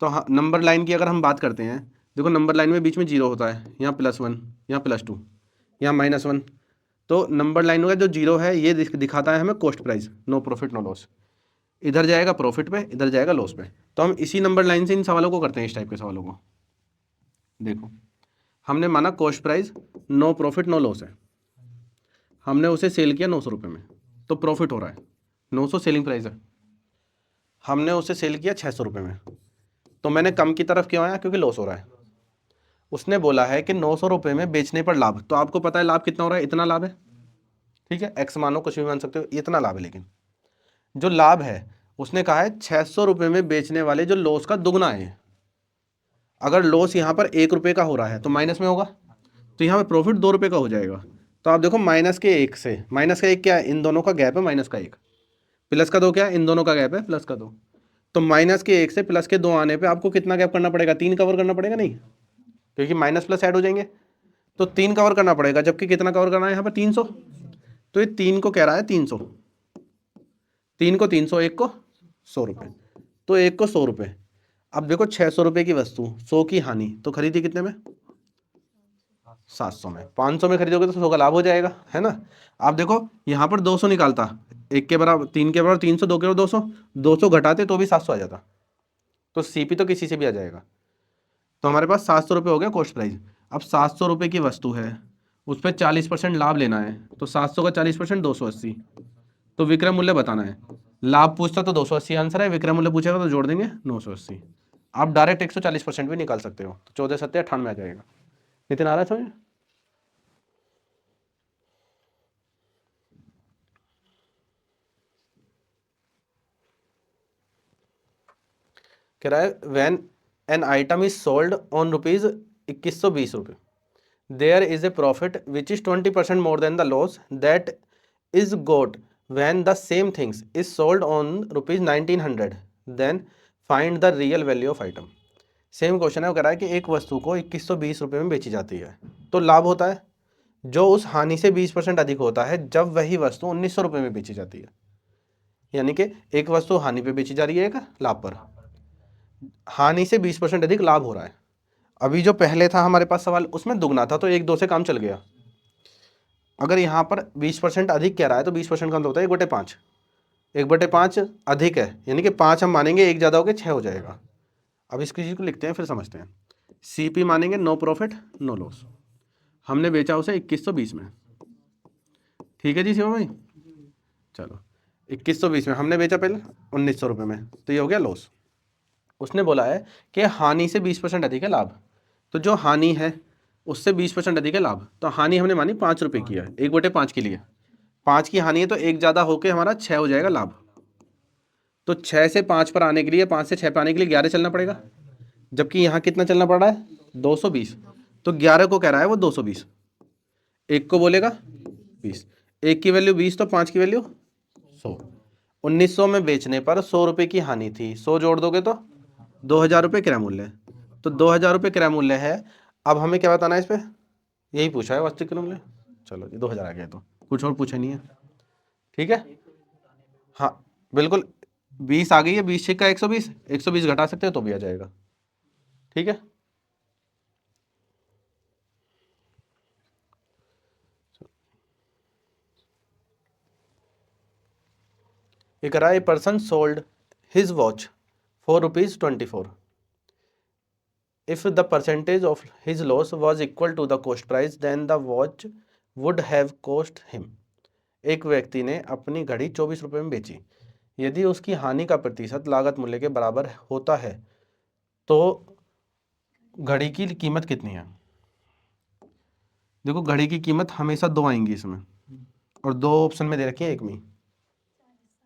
तो हाँ, नंबर लाइन की अगर हम बात करते हैं, देखो नंबर लाइन में बीच में जीरो होता है, यहाँ +1, यहाँ +2, यहाँ -1। तो नंबर लाइन का जो जीरो है ये दिखाता है हमें cost price, no profit no loss. इधर जाएगा प्रॉफिट पे, इधर जाएगा लॉस पे। तो हम इसी नंबर लाइन से इन सवालों को करते हैं, इस टाइप के सवालों को। देखो हमने माना cost price no profit no loss है, हमने उसे सेल किया 900 रुपये में, तो प्रॉफिट हो रहा है, 900 सेलिंग प्राइस है। हमने उसे सेल किया 600 रुपये में, तो मैंने कम की तरफ क्यों आया, क्योंकि लॉस हो रहा है। उसने बोला है कि 900 रुपये में बेचने पर लाभ, तो आपको पता है लाभ कितना हो रहा है, इतना लाभ है, ठीक है। एक्स मानो, कुछ भी मान सकते हो, इतना लाभ है। लेकिन जो लाभ है उसने कहा है 600 रुपये में बेचने वाले जो लॉस का दुगना है। अगर लॉस यहाँ पर 1 रुपये का हो रहा है तो माइनस में होगा, तो यहाँ पर प्रॉफिट 2 रुपये का हो जाएगा। तो आप देखो -1 से, -1 क्या है, इन दोनों का गैप है -1, +2 क्या है, इन दोनों का गैप है +2। तो -1 से +2 आने पे आपको कितना गैप करना पड़ेगा, 3 कवर करना पड़ेगा, नहीं क्योंकि माइनस प्लस ऐड हो जाएंगे, तो 3 कवर करना पड़ेगा। जबकि कितना कवर करना है यहाँ पर 300, तो ये 3 को कह रहा है 300, 3 को 300, 1 को 100 रुपये, तो 1 को 100 रुपये। अब देखो 600 रुपये की वस्तु, 100 की हानि, तो खरीदी कितने में, 700 में। 500 में खरीदोगे तो 100 का लाभ हो जाएगा, है ना। आप देखो यहाँ पर 200 निकालता, 1 के बराबर 3 के बराबर 300, 2 के बराबर 200, 200 घटाते तो भी 700 आ जाता, तो सीपी तो किसी से भी आ जाएगा। तो हमारे पास 700 रुपये हो गया कॉस्ट प्राइस। अब 700 रुपये की वस्तु है, उस पर 40% लाभ लेना है, तो 700 का 40% 280, तो विक्रय मूल्य बताना है। लाभ पूछता तो 280 आंसर है, विक्रय मूल्य पूछेगा तो जोड़ देंगे 980। आप डायरेक्ट 140% भी निकाल सकते हो, तो 14 7 98 आ जाएगा। नितिन आ रहा है समझ? कह रहा है when an item is sold on ₹2120 there is a profit which is 20% more than the loss that is got when the same things is sold on ₹1900 then find the real value of item. Same question है, वो कह रहा है कि एक वस्तु को 2120 रुपये में बेची जाती है, तो लाभ होता है जो उस हानि से 20% अधिक होता है जब वही वस्तु 1900 रुपये में बेची जाती है। यानी कि एक वस्तु हानि पे बेची जा रही है, एक लाभ पर, हानि से 20% अधिक लाभ हो रहा है। अभी जो पहले था हमारे पास सवाल, उसमें दुगना था, तो 1-2 से काम चल गया। अगर यहाँ पर 20% अधिक कह रहा है तो 20% का मतलब होता है 1/5, 1/5 अधिक है, यानी कि 5 हम मानेंगे, 1 ज़्यादा हो गया 6 हो जाएगा। अब इसकी चीज़ को लिखते हैं फिर समझते हैं। सीपी मानेंगे नो प्रॉफिट नो लॉस, हमने बेचा उसे 2120 में, ठीक है जी शिवा भाई। चलो 2120 में हमने बेचा पहले 1900 रुपये में, तो ये हो गया लॉस। उसने बोला है कि हानि से 20% अधिक है लाभ, तो जो हानि है उससे 20% अधिक है लाभ, तो हानि हमने मानी 5 रुपये की है 1/5 के लिए, 5 की हानि है तो एक ज़्यादा होके हमारा 6 हो जाएगा लाभ। तो 6 से 5 पर आने के लिए, 5 से 6 पर आने के लिए 11 चलना पड़ेगा, जबकि यहाँ कितना चलना पड़ रहा है 220, तो 11 को कह रहा है वो 220, एक को बोलेगा 20, एक की वैल्यू 20 तो 5 की वैल्यू 100। 1900 में बेचने पर 100 रुपये की हानि थी, 100 जोड़ दोगे तो 2000 रुपये क्रय मूल्य, तो 2000 रुपये क्रय मूल्य है। अब हमें क्या बताना है इस पर, यही पूछा है वास्तविक क्रय मूल्य। चलो जी 2000 आ गया, तो कुछ और पूछा नहीं है, ठीक है। हाँ बिल्कुल, 20 आ गई है, 20 का 120, 120 घटा सकते हैं तो भी आ जाएगा, ठीक है। एक रहा, a person sold his watch for ₹24। If the percentage of his loss was equal to the cost price, then the watch would have cost him. एक व्यक्ति ने अपनी घड़ी 24 रुपये में बेची, यदि उसकी हानि का प्रतिशत लागत मूल्य के बराबर होता है तो घड़ी की कीमत कितनी है। देखो घड़ी की कीमत हमेशा दो आएंगी इसमें, और दो ऑप्शन में दे रखी है, एक में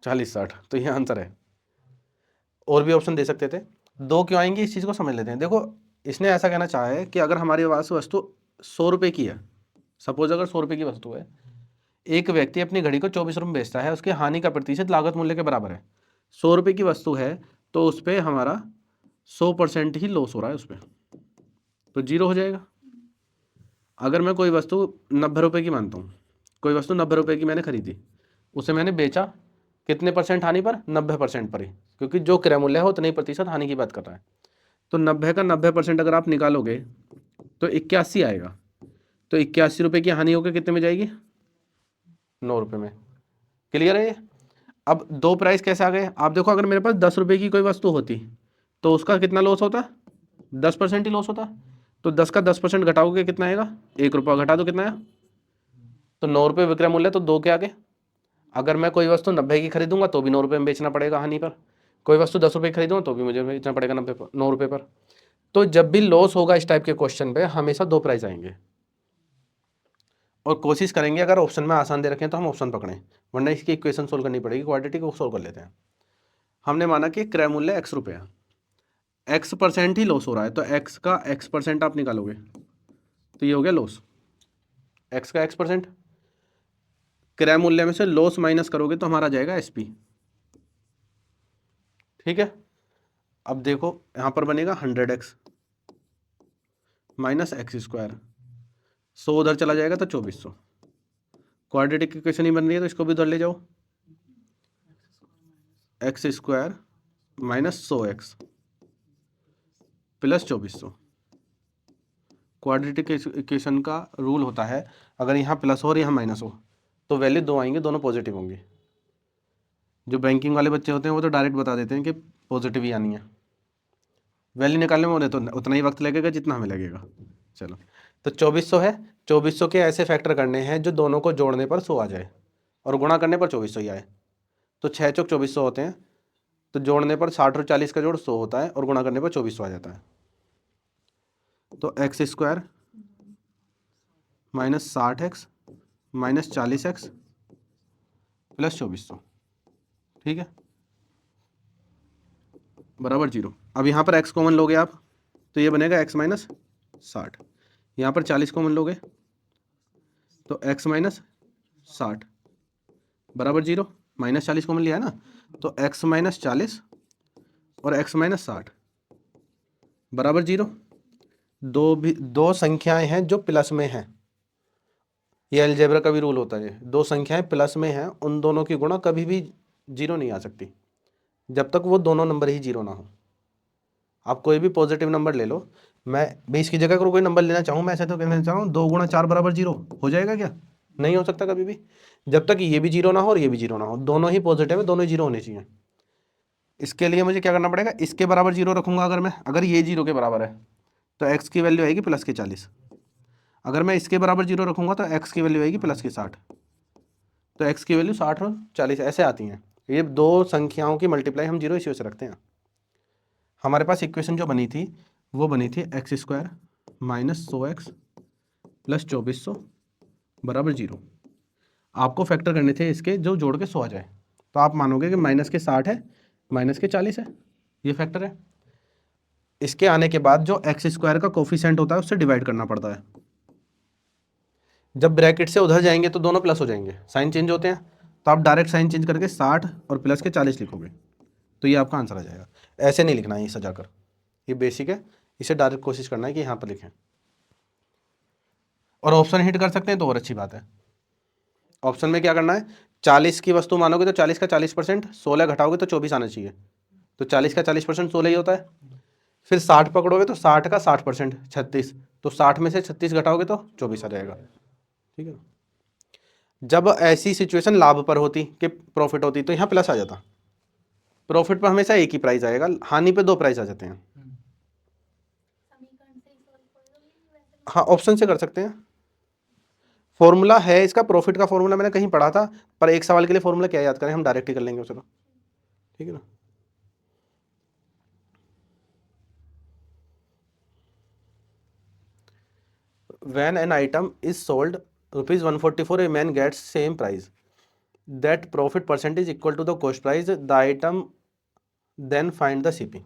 40-60, तो ये आंसर है। और भी ऑप्शन दे सकते थे, दो क्यों आएंगी इस चीज़ को समझ लेते हैं। देखो इसने ऐसा कहना चाहा है कि अगर हमारे पास वस्तु 100 रुपये की है, सपोज अगर 100 रुपये की वस्तु है, एक व्यक्ति अपनी घड़ी को 24 रुपये में बेचता है, उसकी हानि का प्रतिशत लागत मूल्य के बराबर है। 100 रुपये की वस्तु है तो उस पर हमारा 100% ही लॉस हो रहा है उस पर, तो 0 हो जाएगा। अगर मैं कोई वस्तु 90 रुपये की मानता हूँ, कोई वस्तु 90 रुपये की मैंने खरीदी, उसे मैंने बेचा कितने परसेंट हानि पर, 90% पर ही, क्योंकि जो क्रय मूल्य है उतने ही प्रतिशत हानि की बात कर रहा है। तो 90 का 90% अगर आप निकालोगे तो 81 आएगा, तो 81 रुपये की हानि होकर कितने में जाएगी, 9 रुपये में। क्लियर है ये। अब दो प्राइस कैसे आ गए, आप देखो अगर मेरे पास 10 रुपये की कोई वस्तु होती तो उसका कितना लॉस होता, 10% ही लॉस होता, तो 10 का 10% घटाओगे कितना आएगा, 1 रुपया, घटा दो कितना आया, तो 9 रुपये विक्रय मूल्य, तो 2 के आगे। अगर मैं कोई वस्तु 90 की खरीदूंगा तो भी 9 रुपये में बेचना पड़ेगा हानि पर, कोई वस्तु 10 रुपये की खरीदूंगा तो भी मुझे बेचना पड़ेगा 9 रुपये पर। तो जब भी लॉस होगा इस टाइप के क्वेश्चन पे हमेशा दो प्राइस आएंगे, और कोशिश करेंगे अगर ऑप्शन में आसान दे रखें तो हम ऑप्शन पकड़ें, वरना इसकी इक्वेशन सोल्व करनी पड़ेगी, क्वाड्रेटिक को सोल्व कर लेते हैं। हमने माना कि क्रय मूल्य x रुपये है, x% ही लॉस हो रहा है, तो x का x% आप निकालोगे तो ये हो गया लॉस, x का x%, क्रय मूल्य में से लॉस माइनस करोगे तो हमारा जाएगा SP, ठीक है। अब देखो यहाँ पर बनेगा 100x माइनस x², 100 उधर चला जाएगा तो 2400, क्वाड्रेटिक इक्वेशन ही बन रही है तो इसको भी उधर ले जाओ, x² minus 100x plus 2400। Quadratic equation का रूल होता है अगर यहाँ प्लस हो और यहाँ माइनस हो तो वैल्यू दो आएंगे, दोनों पॉजिटिव होंगी। जो बैंकिंग वाले बच्चे होते हैं वो तो डायरेक्ट बता देते हैं कि पॉजिटिव ही आनी है, वैल्यू निकालने में उन्हें तो उतना ही वक्त लगेगा जितना हमें लगेगा। चलो तो 2400 है, 2400 के ऐसे फैक्टर करने हैं जो दोनों को जोड़ने पर 100 आ जाए और गुणा करने पर 2400 ही आए, तो 6 चौक 2400 होते हैं, तो जोड़ने पर 60 और 40 का जोड़ 100 होता है और गुणा करने पर 2400 आ जाता है। तो x² minus 60x minus 40x plus 2400, ठीक है, बराबर 0। अब यहाँ पर x कॉमन लोगे आप तो ये बनेगा x माइनस 60, यहाँ पर 40 कॉमन लोगे तो x माइनस 60 बराबर 0, माइनस 40 कॉमन लिया है ना, तो x माइनस 40 और x माइनस 60 बराबर 0। दो संख्याएं हैं जो प्लस में हैं, ये अलजेब्रा का भी रूल होता है, दो संख्याएं प्लस में हैं उन दोनों की गुणा कभी भी 0 नहीं आ सकती जब तक वो दोनों नंबर ही 0 ना हो। आप कोई भी पॉजिटिव नंबर ले लो, मैं 20 की जगह अगर कोई नंबर लेना चाहूँ, मैं ऐसे तो कहना चाहूँ 2 गुणा 4 बराबर 0 हो जाएगा क्या, नहीं हो सकता कभी भी, जब तक ये भी 0 ना हो और ये भी 0 ना हो, दोनों ही पॉजिटिव है, दोनों ही 0 होने चाहिए। इसके लिए मुझे क्या करना पड़ेगा, इसके बराबर 0 रखूँगा अगर मैं, अगर ये 0 के बराबर है तो x की वैल्यू आएगी प्लस के 40, अगर मैं इसके बराबर 0 रखूँगा तो x की वैल्यू आएगी प्लस के 60, तो x की वैल्यू 60 और 40 ऐसे आती हैं। ये दो संख्याओं की मल्टीप्लाई हम जीरो इसी से रखते हैं। हमारे पास इक्वेशन जो बनी थी वो बनी थी x² माइनस 100x प्लस 2400 बराबर 0। आपको फैक्टर करने थे इसके जो जोड़ के 100 आ जाए। तो आप मानोगे कि माइनस के 60 है, माइनस के 40 है, ये फैक्टर है। इसके आने के बाद जो x² का कोफिशिएंट होता है उससे डिवाइड करना पड़ता है। जब ब्रैकेट से उधर जाएंगे तो दोनों प्लस हो जाएंगे, साइन चेंज होते हैं। तो आप डायरेक्ट साइन चेंज करके 60 और प्लस के 40 लिखोगे तो ये आपका आंसर आ जाएगा। ऐसे नहीं लिखना है ये सजाकर, ये बेसिक है, इसे डायरेक्ट कोशिश करना है कि यहाँ पर लिखें। और ऑप्शन हिट कर सकते हैं तो और अच्छी बात है। ऑप्शन में क्या करना है, 40 की वस्तु मानोगे तो 40 का 40%, 16 घटाओगे तो 24 आना चाहिए। तो 40 का 40% 16 ही होता है। फिर 60 पकड़ोगे तो 60 का 60% 36, तो 60 में से 36 घटाओगे तो 24 आ जाएगा। ठीक है। जब ऐसी सिचुएशन लाभ पर होती कि प्रॉफिट होती तो यहाँ प्लस आ जाता। प्रॉफिट पर हमेशा एक ही प्राइस आएगा, हानि पे 2 प्राइस आ जाते हैं। हाँ, ऑप्शन से कर सकते हैं। फॉर्मूला है इसका, प्रॉफिट का फॉर्मूला मैंने कहीं पढ़ा था, पर एक सवाल के लिए फॉर्मूला क्या याद करें, हम डायरेक्ट ही कर लेंगे उसे तो। ठीक है ना। When an item is sold rupees 144, a man gets same price. That profit percentage equal to the cost price. The item then find the CP.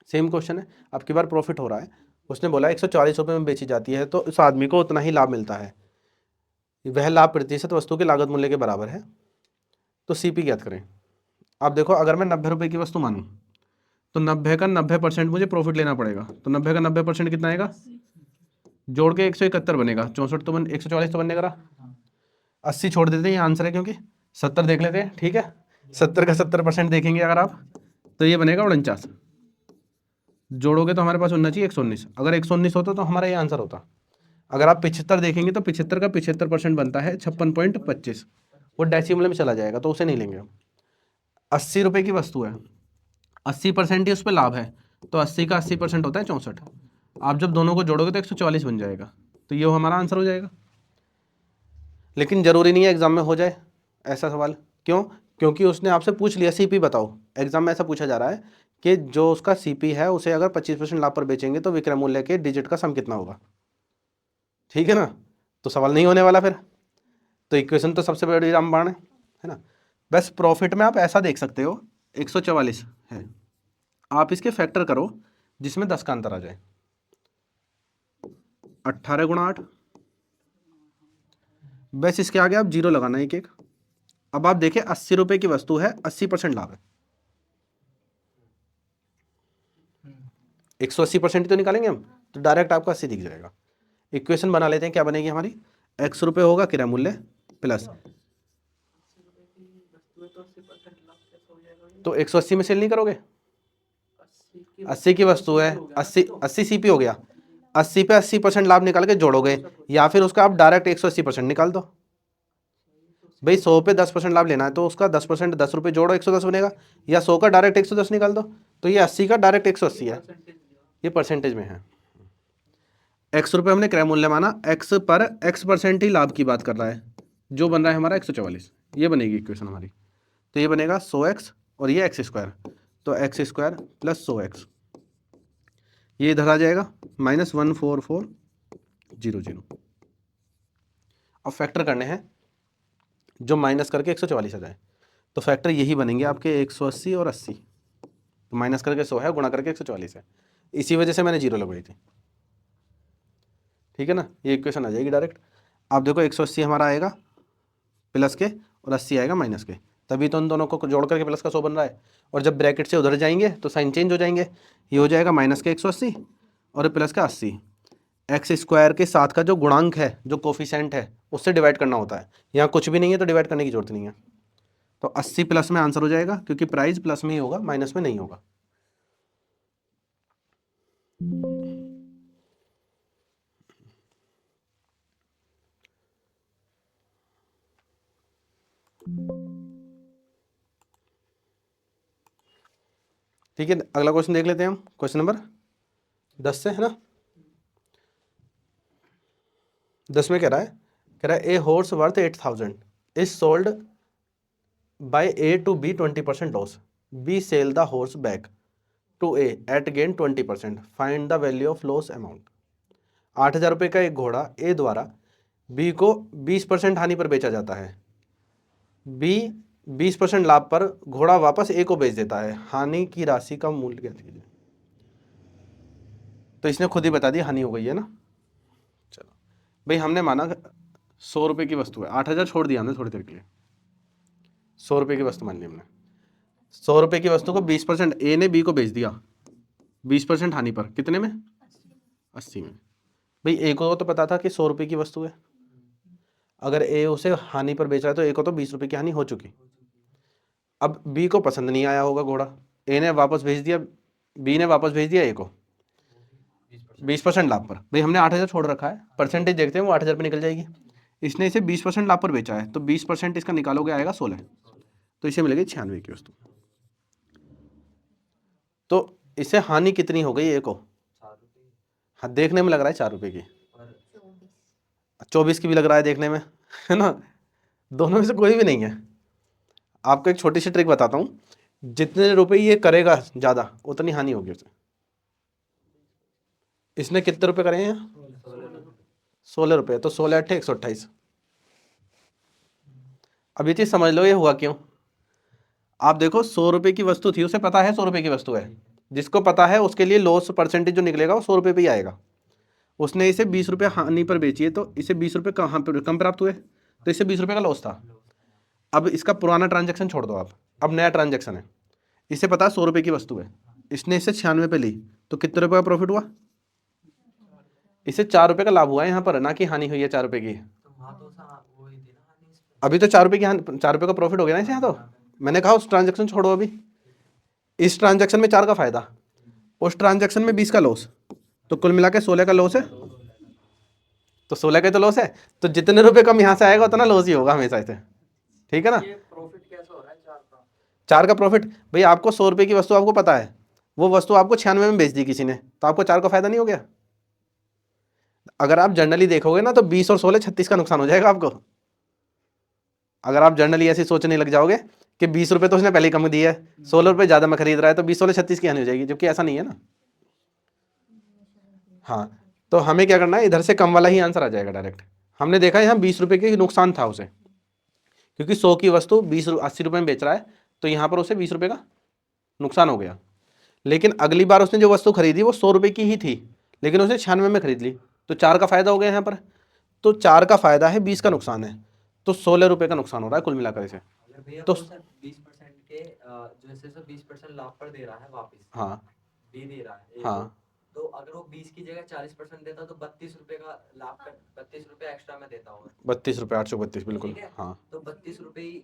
Same question है। अब की बार प्रॉफिट हो रहा है, उसने बोला 140 रुपये में बेची जाती है तो उस आदमी को उतना ही लाभ मिलता है। वह लाभ प्रतिशत वस्तु के लागत मूल्य के बराबर है। तो CP ज्ञात करें। अब देखो, अगर मैं 90 रुपये की वस्तु मानूं तो 90 का 90% मुझे प्रॉफिट लेना पड़ेगा। तो 90 का 90% कितना आएगा, जोड़ के 171 बनेगा। 64 तो 140 तो बनने करा। 80 छोड़ देते हैं, ये आंसर है, क्योंकि 70 देख लेते हैं। ठीक है, 70 का 70% देखेंगे अगर आप तो ये बनेगा 49। जोड़ोगे तो हमारे पास होना चाहिए 119। अगर 119 होता तो हमारा ये आंसर होता। अगर आप 75 देखेंगे तो 75 का 75% बनता है 56.25। वो डेसिमल में चला जाएगा तो उसे नहीं लेंगे हम। 80 रुपये की वस्तु है, 80% ही उस पर लाभ है, तो 80 का 80% होता है 64। आप जब दोनों को जोड़ोगे तो 144 बन जाएगा। तो ये हमारा आंसर हो जाएगा। लेकिन जरूरी नहीं है एग्जाम में हो जाए ऐसा सवाल। क्यों? क्योंकि उसने आपसे पूछ लिया CP बताओ। एग्जाम में ऐसा पूछा जा रहा है कि जो उसका CP है उसे अगर 25% लाभ पर बेचेंगे तो विक्रय मूल्य के डिजिट का सम कितना होगा। ठीक है ना, तो सवाल नहीं होने वाला फिर। तो इक्वेशन तो सबसे बड़ी रामबाण है ना। बस प्रॉफिट में आप ऐसा देख सकते हो, 144 है, आप इसके फैक्टर करो जिसमें 10 का अंतर आ जाए। 18 गुणा 8, बस इसके आगे आप 0 लगाना एक एक। अब आप देखिए 80 रुपए की वस्तु है, 80% लाभ है। 180% तो निकालेंगे हम, तो डायरेक्ट आपका 80 दिख जाएगा। इक्वेशन बना लेते हैं, क्या बनेगी हमारी, x रुपए होगा किराया मूल्य प्लस, तो 180 में सेल नहीं करोगे। 80 की वस्तु है, 80 CP हो गया, 80 पे 80% लाभ निकाल के जोड़ोगे, या फिर उसका आप डायरेक्ट 180% निकाल दो। भाई 100 पे 10% लाभ लेना है तो उसका 10% 10 रुपये जोड़ो 110 बनेगा, या 100 का डायरेक्ट 110 निकाल दो। तो ये 80 का डायरेक्ट 180 है, ये परसेंटेज में है। x रुपये हमने क्रय मूल्य माना, x पर x% ही लाभ की बात कर रहा है, जो बन रहा है हमारा 144। ये बनेगी इक्वेशन हमारी। तो ये बनेगा 100x और ये x², तो x² प्लस 100x, ये इधर आ जाएगा -14400। अब फैक्टर करने हैं जो माइनस करके 144 आ जाए। तो फैक्टर यही बनेंगे आपके 180 और 80, तो माइनस करके 100 है, गुणा करके 144 है। इसी वजह से मैंने 0 लगवाई थी। ठीक है ना, ये इक्वेशन आ जाएगी डायरेक्ट। आप देखो 180 हमारा आएगा प्लस के और 80 आएगा माइनस के, तभी तो उन दोनों को जोड़ करके प्लस का 100 बन रहा है। और जब ब्रैकेट से उधर जाएंगे तो साइन चेंज हो जाएंगे, ये हो जाएगा माइनस के 180 और प्लस का 80। x² के साथ का जो गुणांक है, जो कोफिशिएंट है, उससे डिवाइड करना होता है। यहाँ कुछ भी नहीं है तो डिवाइड करने की जरूरत नहीं है। तो 80 प्लस में आंसर हो जाएगा, क्योंकि प्राइस प्लस में ही होगा, माइनस में नहीं होगा। ठीक है, अगला क्वेश्चन देख लेते हैं हम, क्वेश्चन नंबर 10 से, है ना। 10 में कह रहा है a horse worth 8000 is sold by A to B 20% loss, B sell the horse back to A at gain 20%, find the value of loss amount. 8,000 रुपये का एक घोड़ा ए द्वारा बी को 20% हानि पर बेचा जाता है, बी 20% लाभ पर घोड़ा वापस ए को बेच देता है, हानि की राशि का मूल्य ज्ञात कीजिए। तो इसने खुद ही बता दिया हानि हो गई है ना। चलो भाई, हमने माना 100 रुपये की वस्तु है, 8,000 छोड़ दिया हमने थोड़ी देर के लिए, 100 रुपये की वस्तु मान ली हमने। 100 रुपये की वस्तु को 20% ए ने बी को बेच दिया 20% हानि पर, कितने में? 80 में। भाई ए को तो पता था कि 100 रुपये की वस्तु है, अगर ए उसे हानि पर बेच रहा है तो ए को तो 20 रुपये की हानि हो चुकी। अब बी को पसंद नहीं आया होगा घोड़ा, ए ने वापस भेज दिया, बी ने वापस भेज दिया ए को 20% लाभ पर। भाई हमने 8,000 छोड़ रखा है, परसेंटेज देखते हैं वो 8,000 पर निकल जाएगी। इसने इसे 20% लाभ पर बेचा है, तो 20% इसका निकालोगे आएगा 16, तो इसे मिलेगी 96 की वस्तु। तो इसे हानि कितनी हो गई ए को? हाँ, देखने में लग रहा है 4 रुपये की, 24 की भी लग रहा है देखने में, है ना, दोनों में से कोई भी नहीं है। आपको एक छोटी सी ट्रिक बताता हूँ, जितने रुपए ये करेगा ज़्यादा उतनी हानि होगी उसे। इसने कितने रुपए करे हैं? 16 रुपये, तो 16 8 128। अब ये चीज़ समझ लो ये हुआ क्यों। आप देखो 100 रुपये की वस्तु थी, उसे पता है 100 रुपये की वस्तु है, जिसको पता है उसके लिए लॉस परसेंटेज जो निकलेगा वो 100 रुपये पे ही आएगा। उसने इसे 20 रुपये हानि पर बेची है, तो इसे 20 रुपये कहाँ पर कम प्राप्त हुए, तो इसे 20 रुपये का लॉस था। अब इसका पुराना ट्रांजैक्शन छोड़ दो आप, अब नया ट्रांजैक्शन है। इसे पता है 100 रुपये की वस्तु है, इसने इसे 96 पे ली, तो कितने रुपये का प्रॉफिट हुआ? इसे 4 रुपये का लाभ हुआ है यहाँ पर, ना कि हानि हुई है 4 रुपये की। अभी तो 4 रुपये की हानि, 4 रुपये का प्रॉफिट हो गया ना इसे यहाँ। तो मैंने कहा उस ट्रांजैक्शन छोड़ो, अभी इस ट्रांजैक्शन में 4 का फायदा, उस ट्रांजैक्शन में 20 का लॉस, तो कुल मिला के 16 का लॉस है। तो 16 का तो लॉस है, तो जितने रुपये कम यहाँ से आएगा उतना लॉस ही होगा हमेशा इसे, ठीक है ना। ये प्रॉफिट कैसे हो रहा है 4 का? 4 का प्रॉफिट, भाई आपको 100 रुपये की वस्तु आपको पता है, वो वस्तु आपको 96 में बेच दी किसी ने, तो आपको 4 का फायदा नहीं हो गया। अगर आप जनरली देखोगे ना तो 20 और 16 36 का नुकसान हो जाएगा आपको। अगर आप जनरली ऐसी सोचने लग जाओगे कि 20 रुपये तो उसने पहले ही कम दिया है, 16 रुपये ज़्यादा में खरीद रहा है, तो 20 16 36 की हानि हो जाएगी, जबकि ऐसा नहीं है ना। हाँ, तो हमें क्या करना है, इधर से कम वाला ही आंसर आ जाएगा डायरेक्ट। हमने देखा यहाँ 20 रुपये की नुकसान था उसे, क्योंकि 100 की वस्तु 80 रुपये में बेच रहा है, तो यहाँ पर उसे 20 रुपये का नुकसान हो गया। लेकिन अगली बार उसने जो वस्तु खरीदी वो 100 रुपये की ही थी, लेकिन उसने 96 में खरीद ली, तो 4 का फायदा हो गया यहाँ पर। तो 4 का फायदा है, 20 का नुकसान है, तो 16 रुपये का नुकसान हो रहा है कुल मिलाकर इसे। तो 20% के जैसे 20% लाभ पर दे रहा है वापस, हाँ बी दे रहा है, हाँ, तो अगर वो 20 की जगह 40% देता तो 32 रुपए का लाभ कर, 32 रुपए एक्स्ट्रा में देता होगा। 32 रुपये 832 बिल्कुल, हाँ, तो 32 रुपए ही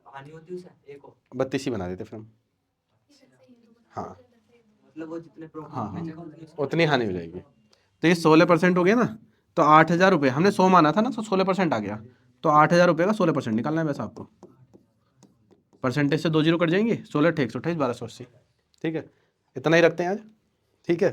हानि होती उसे एक को, 32 ही बना देते फिर हम। हाँ मतलब वो जितने हाँ प्रॉफिट उतनी हानि हो जाएगी। तो ये 16% हो गया ना, तो 8,000 रुपये हमने 100 माना था ना, तो 16% आ गया, तो 8,000 रुपये का 16% निकालना है वैसे आपको। परसेंटेज से 2 जीरो कट जाएंगे, 16 8 128 1280। ठीक है, इतना ही रखते हैं आज, ठीक है।